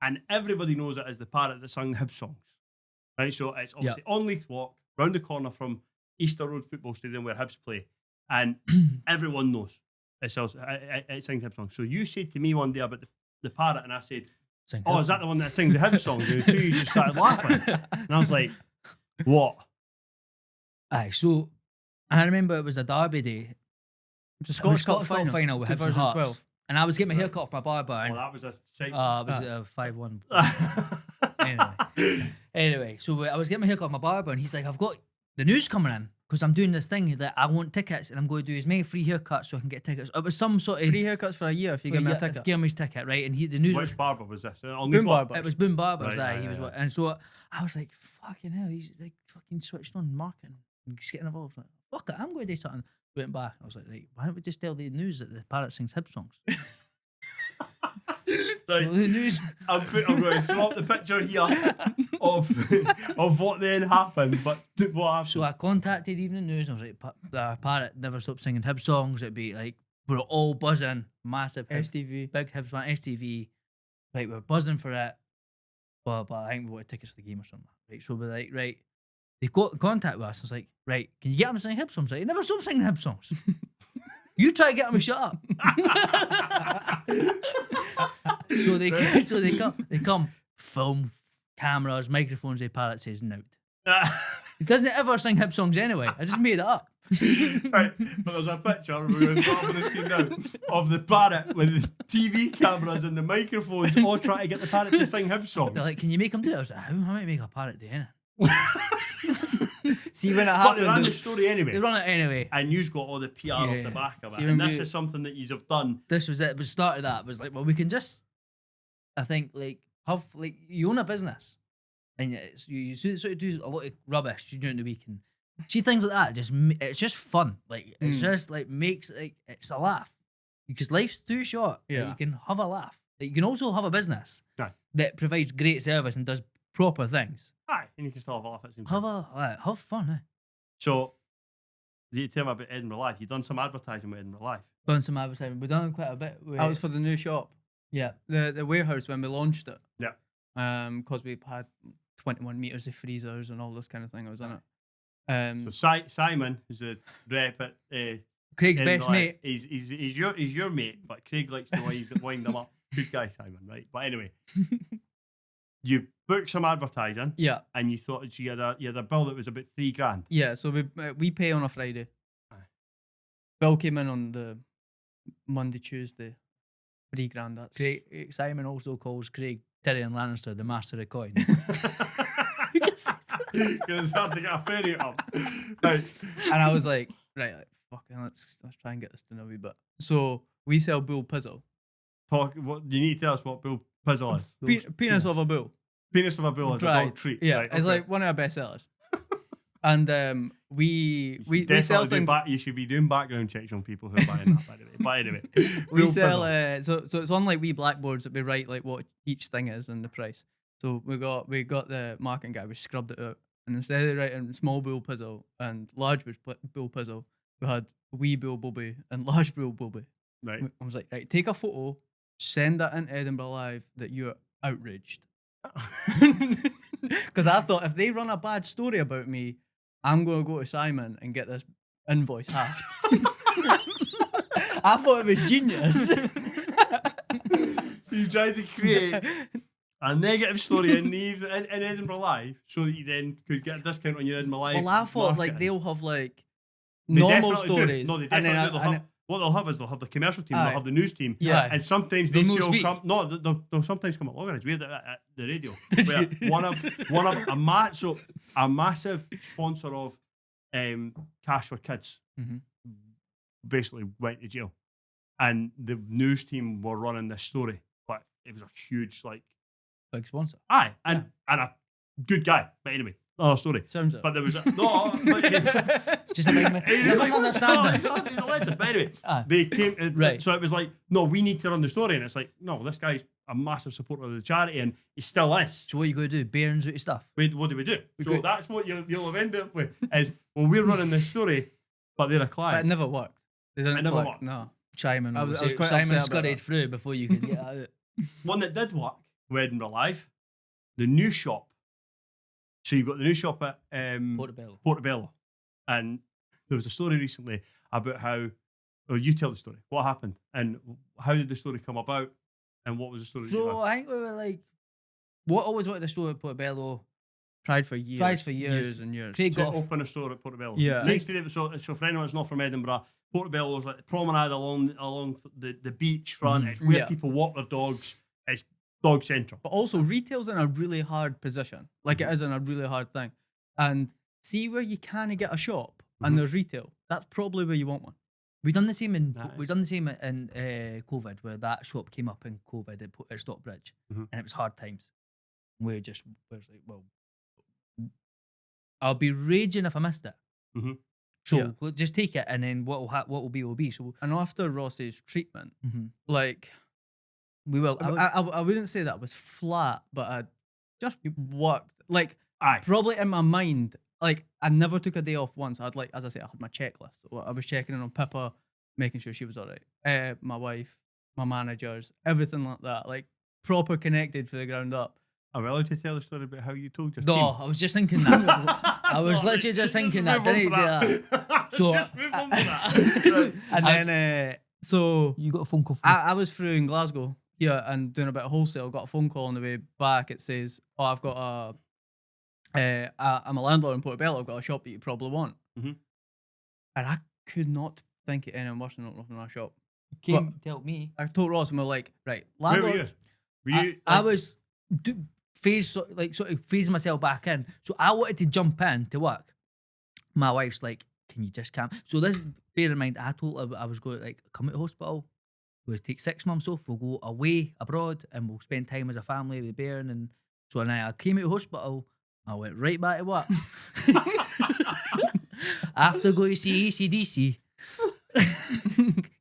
And everybody knows it as the parrot that sung Hib songs. Right, so it's obviously on Leith Walk, round the corner from Easter Road Football Stadium where Hibs play. And everyone knows it sings Hib songs. So you said to me one day about the parrot, and I said, Sing oh, Hib is that the one that sings the Hib songs? And the two of you just started laughing. And I was like, what? Aye, so I remember it was a derby day. It was a It was Scottish Cup final with Hibs and Hearts. 2012. And I was getting my hair cut off by barber. Well, And that was a shite. it was a 5-1. Anyway, so I was getting my hair cut off my barber, and he's like, I've got the news coming in because I'm doing this thing that I want tickets, and I'm going to do as many free haircuts so I can get tickets. It was some sort of Free haircuts for a year if you give me a ticket. Give me his ticket, right? And the news was Which barber was this? On Boom Leith Walk? Barber. it was Boom Barbers. Right, Aye, he was, right. and so I was like, fucking hell, he's like fucking switched on marketing and just getting involved. Like, fuck it, I'm going to do something. Went back. I was like, right, why don't we just tell the news that the parrot sings Hib songs? Right. So the news. I'm going to throw up the picture here of what then happened. But what happened? So I contacted Evening News. And I was like, our parrot never stopped singing Hib songs. It'd be like we're all buzzing, massive Hibs, STV. big Hibs fan, STV. Like we're buzzing for it. But I think we wanted tickets for the game or something. Right. So we're like, right. They got in contact with us. I was like, right, can you get them to sing Hib songs? Like, he never stopped singing Hib songs. You try to get them to shut up. So they come, film, cameras, microphones. The parrot says no. He doesn't ever sing Hib songs anyway. I just made it up. Right, but there's a picture, we're going to put up on the screen now, of the parrot with the TV cameras and the microphones all trying to get the parrot to sing Hib songs. They're like, can you make him do it? I was like, how am I meant to make a parrot do anything? See when it But they ran happened. the story anyway. They run it anyway. And you've got all the PR off Yeah. the back of it. See, And when this we- is something that you've done. This was it. The start of that was like, well, we can just, I think, like, have, like, you own a business and you sort of do a lot of rubbish during the week and see things like that. It's just fun. Like, it's just like makes, like, it's a laugh because life's too short. Like, Yeah. you can have a laugh. Like, you can also have a business Aye. that provides great service and does proper things. Aye, and you can still have a laugh at the same Have time. have fun, eh? So, did you tell me about Edinburgh Live? You've done some advertising with Edinburgh Live. Done some advertising. We've done quite a bit. That was for the new shop. yeah. The warehouse when we launched it. Yeah. Because we had 21 meters of freezers and all this kind of thing. I was in it. So Simon, who's a rep at Craig's Edinburgh best Live, mate. he's your mate, but Craig likes to wind them up. Good guy, Simon, right? But anyway, you booked some advertising, Yeah. and you thought you had a bill that was about $3,000. Yeah. So we pay on a Friday. Aye. Bill came in on the Monday, Tuesday. $3,000. That's Craig, Simon also calls Craig Tyrion Lannister the master of coin. Because it's hard to get a penny up. Right. And I was like, right, like fucking let's try and get this done a wee bit. So we sell bull pizzle. What you need to tell us what bull pizzle is. Penis of a bull. Penis of a bull is a dog treat. Yeah, right, it's okay. like one of our best sellers. And we sell Definitely things. you should be doing background checks on people who are buying that, by the way. By the way, We Bull sell pizzle. so it's on like wee blackboards that we write like what each thing is and the price. So we got the marketing guy, we scrubbed it out, and instead of writing small bull pizzle and large bull pizzle, we had wee bull bubby and large bull bubby. Right. I was like, right, take a photo, send that into Edinburgh Live that you're outraged. Because I thought if they run a bad story about me, I'm going to go to Simon and get this invoice halved. I thought it was genius. You tried to create a negative story in Edinburgh Live so that you then could get a discount on your Edinburgh Live. Well, I thought like marketing. they'll have like They normal definitely do. stories. No, they and definitely then do. They'll have, what they'll have is they'll have the commercial team, Aye. they'll have the news team, Yeah. and sometimes They'll they no will speak. come. No, they'll sometimes come at loggerheads. We had it at the radio. Did where you? one of a massive sponsor of Cash for Kids Mhm. basically went to jail, and the news team were running this story, but it was a huge Big sponsor. and a good guy. But anyway, another story. Sounds it. But there was no. But, Just a big misunderstanding. He's a legend. But anyway, Aye. they came. Right. So it was like, no, we need to run the story, and it's like, no, this guy's a massive supporter of the charity, and he still is. So what you going to do? Bairns out of stuff. What do we do? So could- that's what you'll have ended up with is, well, we're running this story, but they're a But it client. never worked. They didn't It never click, worked. No. Simon, I was obviously- quite Simon upset about scurried that. through before you could get out. One that did work with Edinburgh Live, the new shop. So you've got the new shop at Portobello. Portobello, and there was a story recently about how, or you tell the story, what happened, and how did the story come about, and what was the story? that you So had? I think we were like, what always wanted to store at Portobello. Tried for years. Tried for years. Years and years. Craig to got open a store at Portobello. Yeah. Next to it, so for anyone that's not from Edinburgh, Portobello's like the promenade along the beach front. It's where Yeah. people walk their dogs. It's dog central. But also, retail's in a really hard position. Like it is in a really hard thing. And see where you can get a shop and there's retail. That's probably where you want one. we done the same in Aye. we done the same in COVID, where that shop came up in COVID at Stockbridge, Mhm. and it was hard times. We was like, well, I'll be raging if I missed it. Mhm. So Yeah. we'll just take it, and then what will be will be. So And after Ross's treatment, mhm. like, we will. I wouldn't say that I was flat, but I just worked. Like, Aye. probably in my mind, like, I never took a day off once. I had, like, as I say, I had my checklist. So I was checking in on Pippa, making sure she was all right. My wife, my managers, everything like that. Like, proper connected from the ground up. Are we allowed to tell the story about how you told your No, team? I was just thinking that. I was literally just thinking that. Didn't do that. So- Just move on to that. And then, so You got a phone call from I was through in Glasgow, yeah, and doing a bit of wholesale. Got a phone call on the way back. It says, "Oh, I've got I'm a landlord in Portobello. I've got a shop that you probably want." Mhm. And I could not think of anyone worse than opening my shop. came to help me. I told Ross, and we're like, right, Where were landlord. you? Were you? I was sort of phasing myself back in. So I wanted to jump in to work. My wife's like, "Can you just calm?" So this, bear in mind, I told her I was going to like come out of hospital. We'll take 6 months off. We'll go away abroad and we'll spend time as a family with Bairn. And so now I came out of hospital. I went right back to work. After going to see ACDC,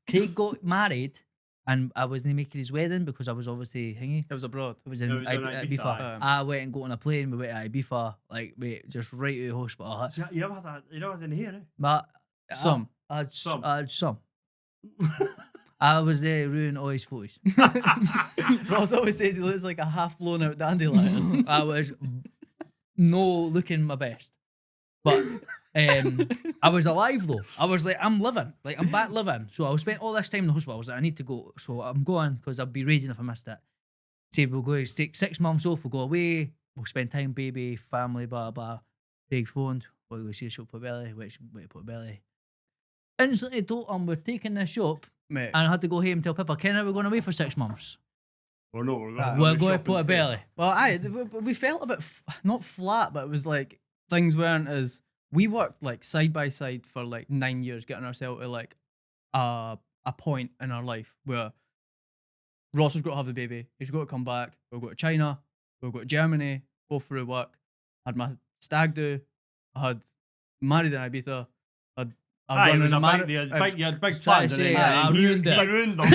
Craig got married, and I wasn't making his wedding because I was obviously hingy. It was abroad. It was in It was in Ibiza. Ibiza, I went and got on a plane. We went to Ibiza, like wait, just right to the hospital. You never had that. You never had in here, eh? But Some. I had Some. I had some. I was there ruining all his photos. Ross always says he looks like a half blown out dandelion. I was no looking my best, but I was alive though. I was like, I'm living, like I'm back living. So I spent all this time in the hospital. I was like, I need to go, so I'm going because I'd be raging if I missed it. Say we'll go take 6 months off. We'll go away. We'll spend time, baby, family, blah blah. Craig phoned. We'll go see a shop, Portobello. Which went to Portobello. Instantly told him we're taking this shop, Mate. and I had to go home and tell Pippa, Ken, we're going away for 6 months. Or no, we're We're going to Portobello. Well, we felt a bit not flat, but it was like things weren't as we worked like side by side for like 9 years, getting ourselves to like a point in our life where Ross has got to have the baby. He's got to come back. We'll go to China. We'll go to Germany. Go through work. Had my stag do. I had married in Ibiza. Aye, it was a big, you had big plans, and say, then I you ruined it. ruined them.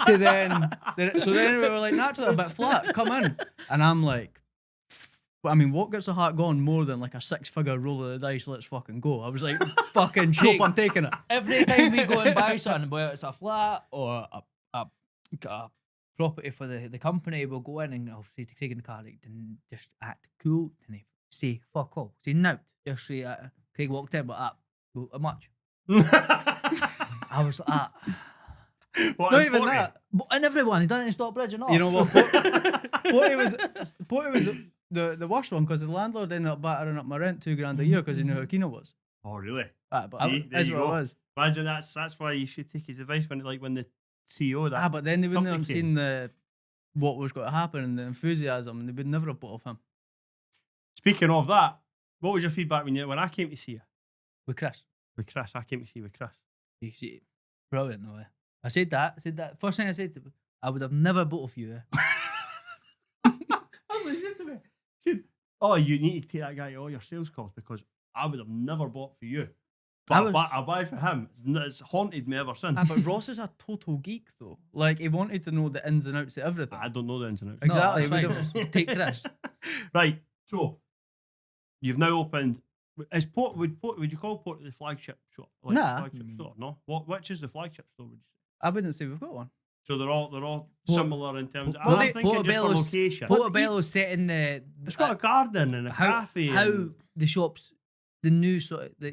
So then we were like, naturally, a bit flat. Come in, and I'm like, I mean, what gets a heart going more than like a 6-figure roll of the dice? Let's fucking go. I was like, fucking shop, I'm taking it. Every time we go and buy something, whether it's a flat or a property for the company, we'll go in and I'll say to Craig in the car, like, then just act cool. And he say, fuck all. Say, no. Just say, Craig walked in, but how much? I was like, Not even that. And everyone, he doesn't stop bridge or not. You know what? Porty was the worst one because the landlord ended up battering up my rent $2,000 a year because he knew how keen I was. Oh, really? But See, there that's you what go. it was. Imagine that's why you should take his advice when the CEO of that. But then they wouldn't company have came. seen what was going to happen and the enthusiasm, and they would never have bought off him. Speaking of that, what was your feedback when I came to see you? With Chris. With Chris, I came to see you with Chris. You see, brilliant, no way. I said that. First thing I said to him, I would have never bought off you. That's legit to me. Said, oh, you need to take that guy all your sales calls because I would have never bought for you. But I buy for him. It's haunted me ever since. But Ross is a total geek, though. Like, he wanted to know the ins and outs of everything. I don't know the ins and outs. Exactly. No, we that's fine. Take Chris. Right. So you've now opened. Would you call Port the flagship shop? Like Nah. Flagship store? No. Which is the flagship store? Would you say? I wouldn't say we've got one. So they're all similar in terms. Port- I'm thinking just for Portobello's- location. Portobello's set in the. It's got a garden and a cafe. How and- the shops, the new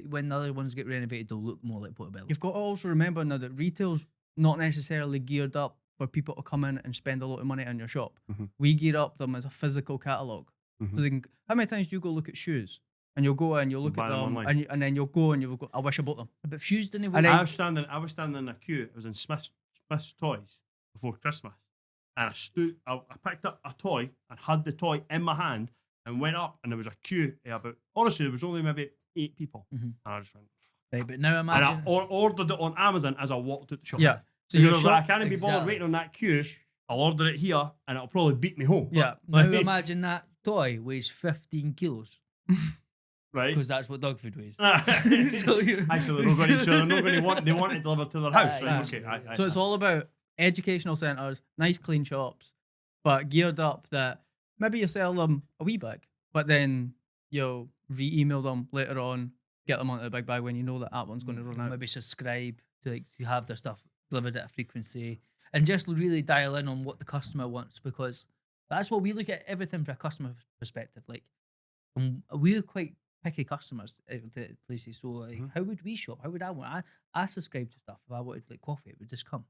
when the other ones get renovated, they'll look more like Portobello. You've got to also remember now that retail's not necessarily geared up for people to come in and spend a lot of money in your shop. Mhm. We gear up them as a physical catalogue. Mhm. So they can, how many times do you go look at shoes? And you'll go and you'll look Buy at them them, online. and then you'll go and you'll go, I wish I bought them. But shoes didn't And work. then- I was standing in a queue. It was in Smith's Toys before Christmas, and I picked up a toy and had the toy in my hand and went up, and there was a queue of about. Honestly, there was only maybe 8 people, Mhm. and I just went. Right, but now And I imagine. ordered it on Amazon as I walked out the shop. Yeah. So So your I was shop, like, I can't be bothered exactly. waiting on that queue. I'll order it here, and it'll probably beat me home. yeah. Now Like, imagine that toy weighs 15 kilos right. because that's what dog food weighs. Actually, So you- they're not going to want. They want it delivered to their house. Aye, Right? aye. Okay. Aye, So it's all about educational centres, nice clean shops, but geared up that maybe you sell them a wee bag, but then you'll re-email them later on, get them onto the big bag when you know that one's going to run out. Maybe subscribe to have their stuff delivered at a frequency and just really dial in on what the customer wants, because that's what we look at everything from a customer perspective. Like, we're quite picky customers at places. So like, how would we shop? How would I want? I subscribe to stuff. If I wanted like coffee, it would just come.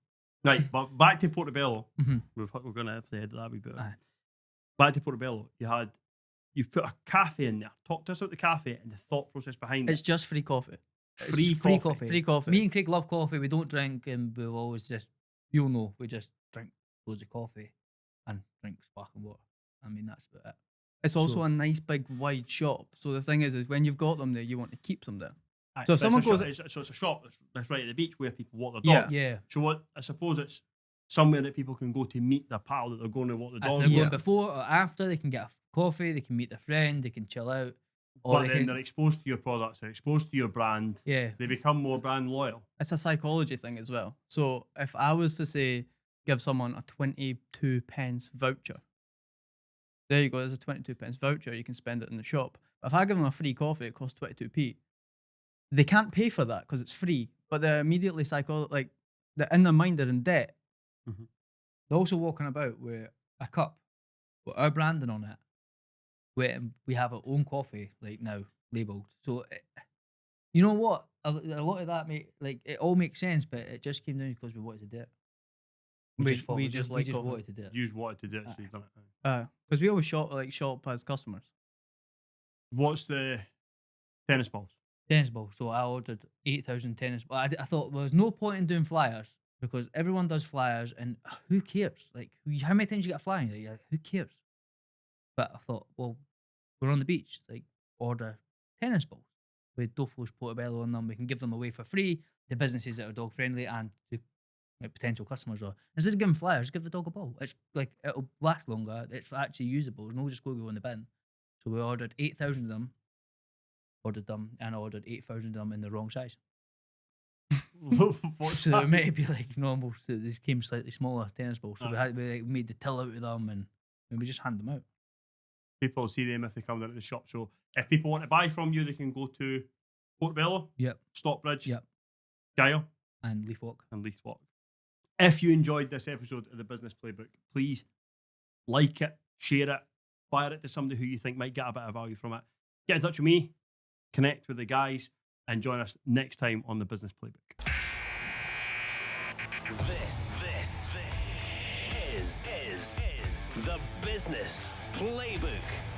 Right, but back to Portobello. Mhm. We're going to have to edit that a wee bit. Aye. Back to Portobello. You've put a cafe in there. Talk to us about the cafe and the thought process behind It's it. just free coffee. Free Free coffee. coffee. Free coffee. Me and Craig love coffee. We don't drink, and we'll always just, you'll know, we just drink loads of coffee and drink sparkling water. I mean, that's about it. It's also So- a nice big wide shop. So the thing is when you've got them there, you want to keep them there. Aye, So if it's someone a goes- shop, it's a shop that's right at the beach where people walk their Yeah. dog. Yeah. So what? I suppose it's somewhere that people can go to meet their pal that they're going to walk the If dog. they're with. going before or after, they can get a coffee, they can meet their friend, they can chill out. Or But they then can, they're exposed to your products. They're exposed to your brand. yeah. They become more brand loyal. It's a psychology thing as well. So if I was to say give someone a 22 pence voucher, there you go, there's a 22 pence voucher, you can spend it in the shop. But if I give them a free coffee, it costs 22p. They can't pay for that because it's free, but they're immediately like they're in their mind, they're in debt. They're also walking about with a cup with our branding on it. Where we have our own coffee, like now labeled. So, you know what? A lot of that it all makes sense, but it just came down because we wanted to do it. We we just just like coffee. wanted to do it. You just wanted to do it, so you've done it. Because we always shop as customers. What's the tennis balls? Tennis ball. So I ordered 8,000 tennis balls. I thought there was no point in doing flyers because everyone does flyers, and who cares? Like, how many times you get a flyer? And you're like, who cares? But I thought, well, we're on the beach. Like, order tennis balls with Dofos Portobello on them. We can give them away for free to businesses that are dog friendly and to potential customers. Or instead of giving flyers, give the dog a ball. It's like it'll last longer. It's actually usable. It's not just going to go in the bin. So we ordered 8,000 of them. And I ordered 8,000 of them in the wrong size. What's So that? it might be like normal. So they came slightly smaller tennis balls. So we made the till out of them and we just hand them out. People see them if they come down to the shop. So if people want to buy from you, they can go to Portobello, Yep. Stockbridge, Yep. Gyle, And leaf walk. and Leithwalk. If you enjoyed this episode of the Business Playbook, please like it, share it, fire it to somebody who you think might get a bit of value from it. Get in touch with me, connect with the guys, and join us next time on the Business Playbook. This is the Business Playbook.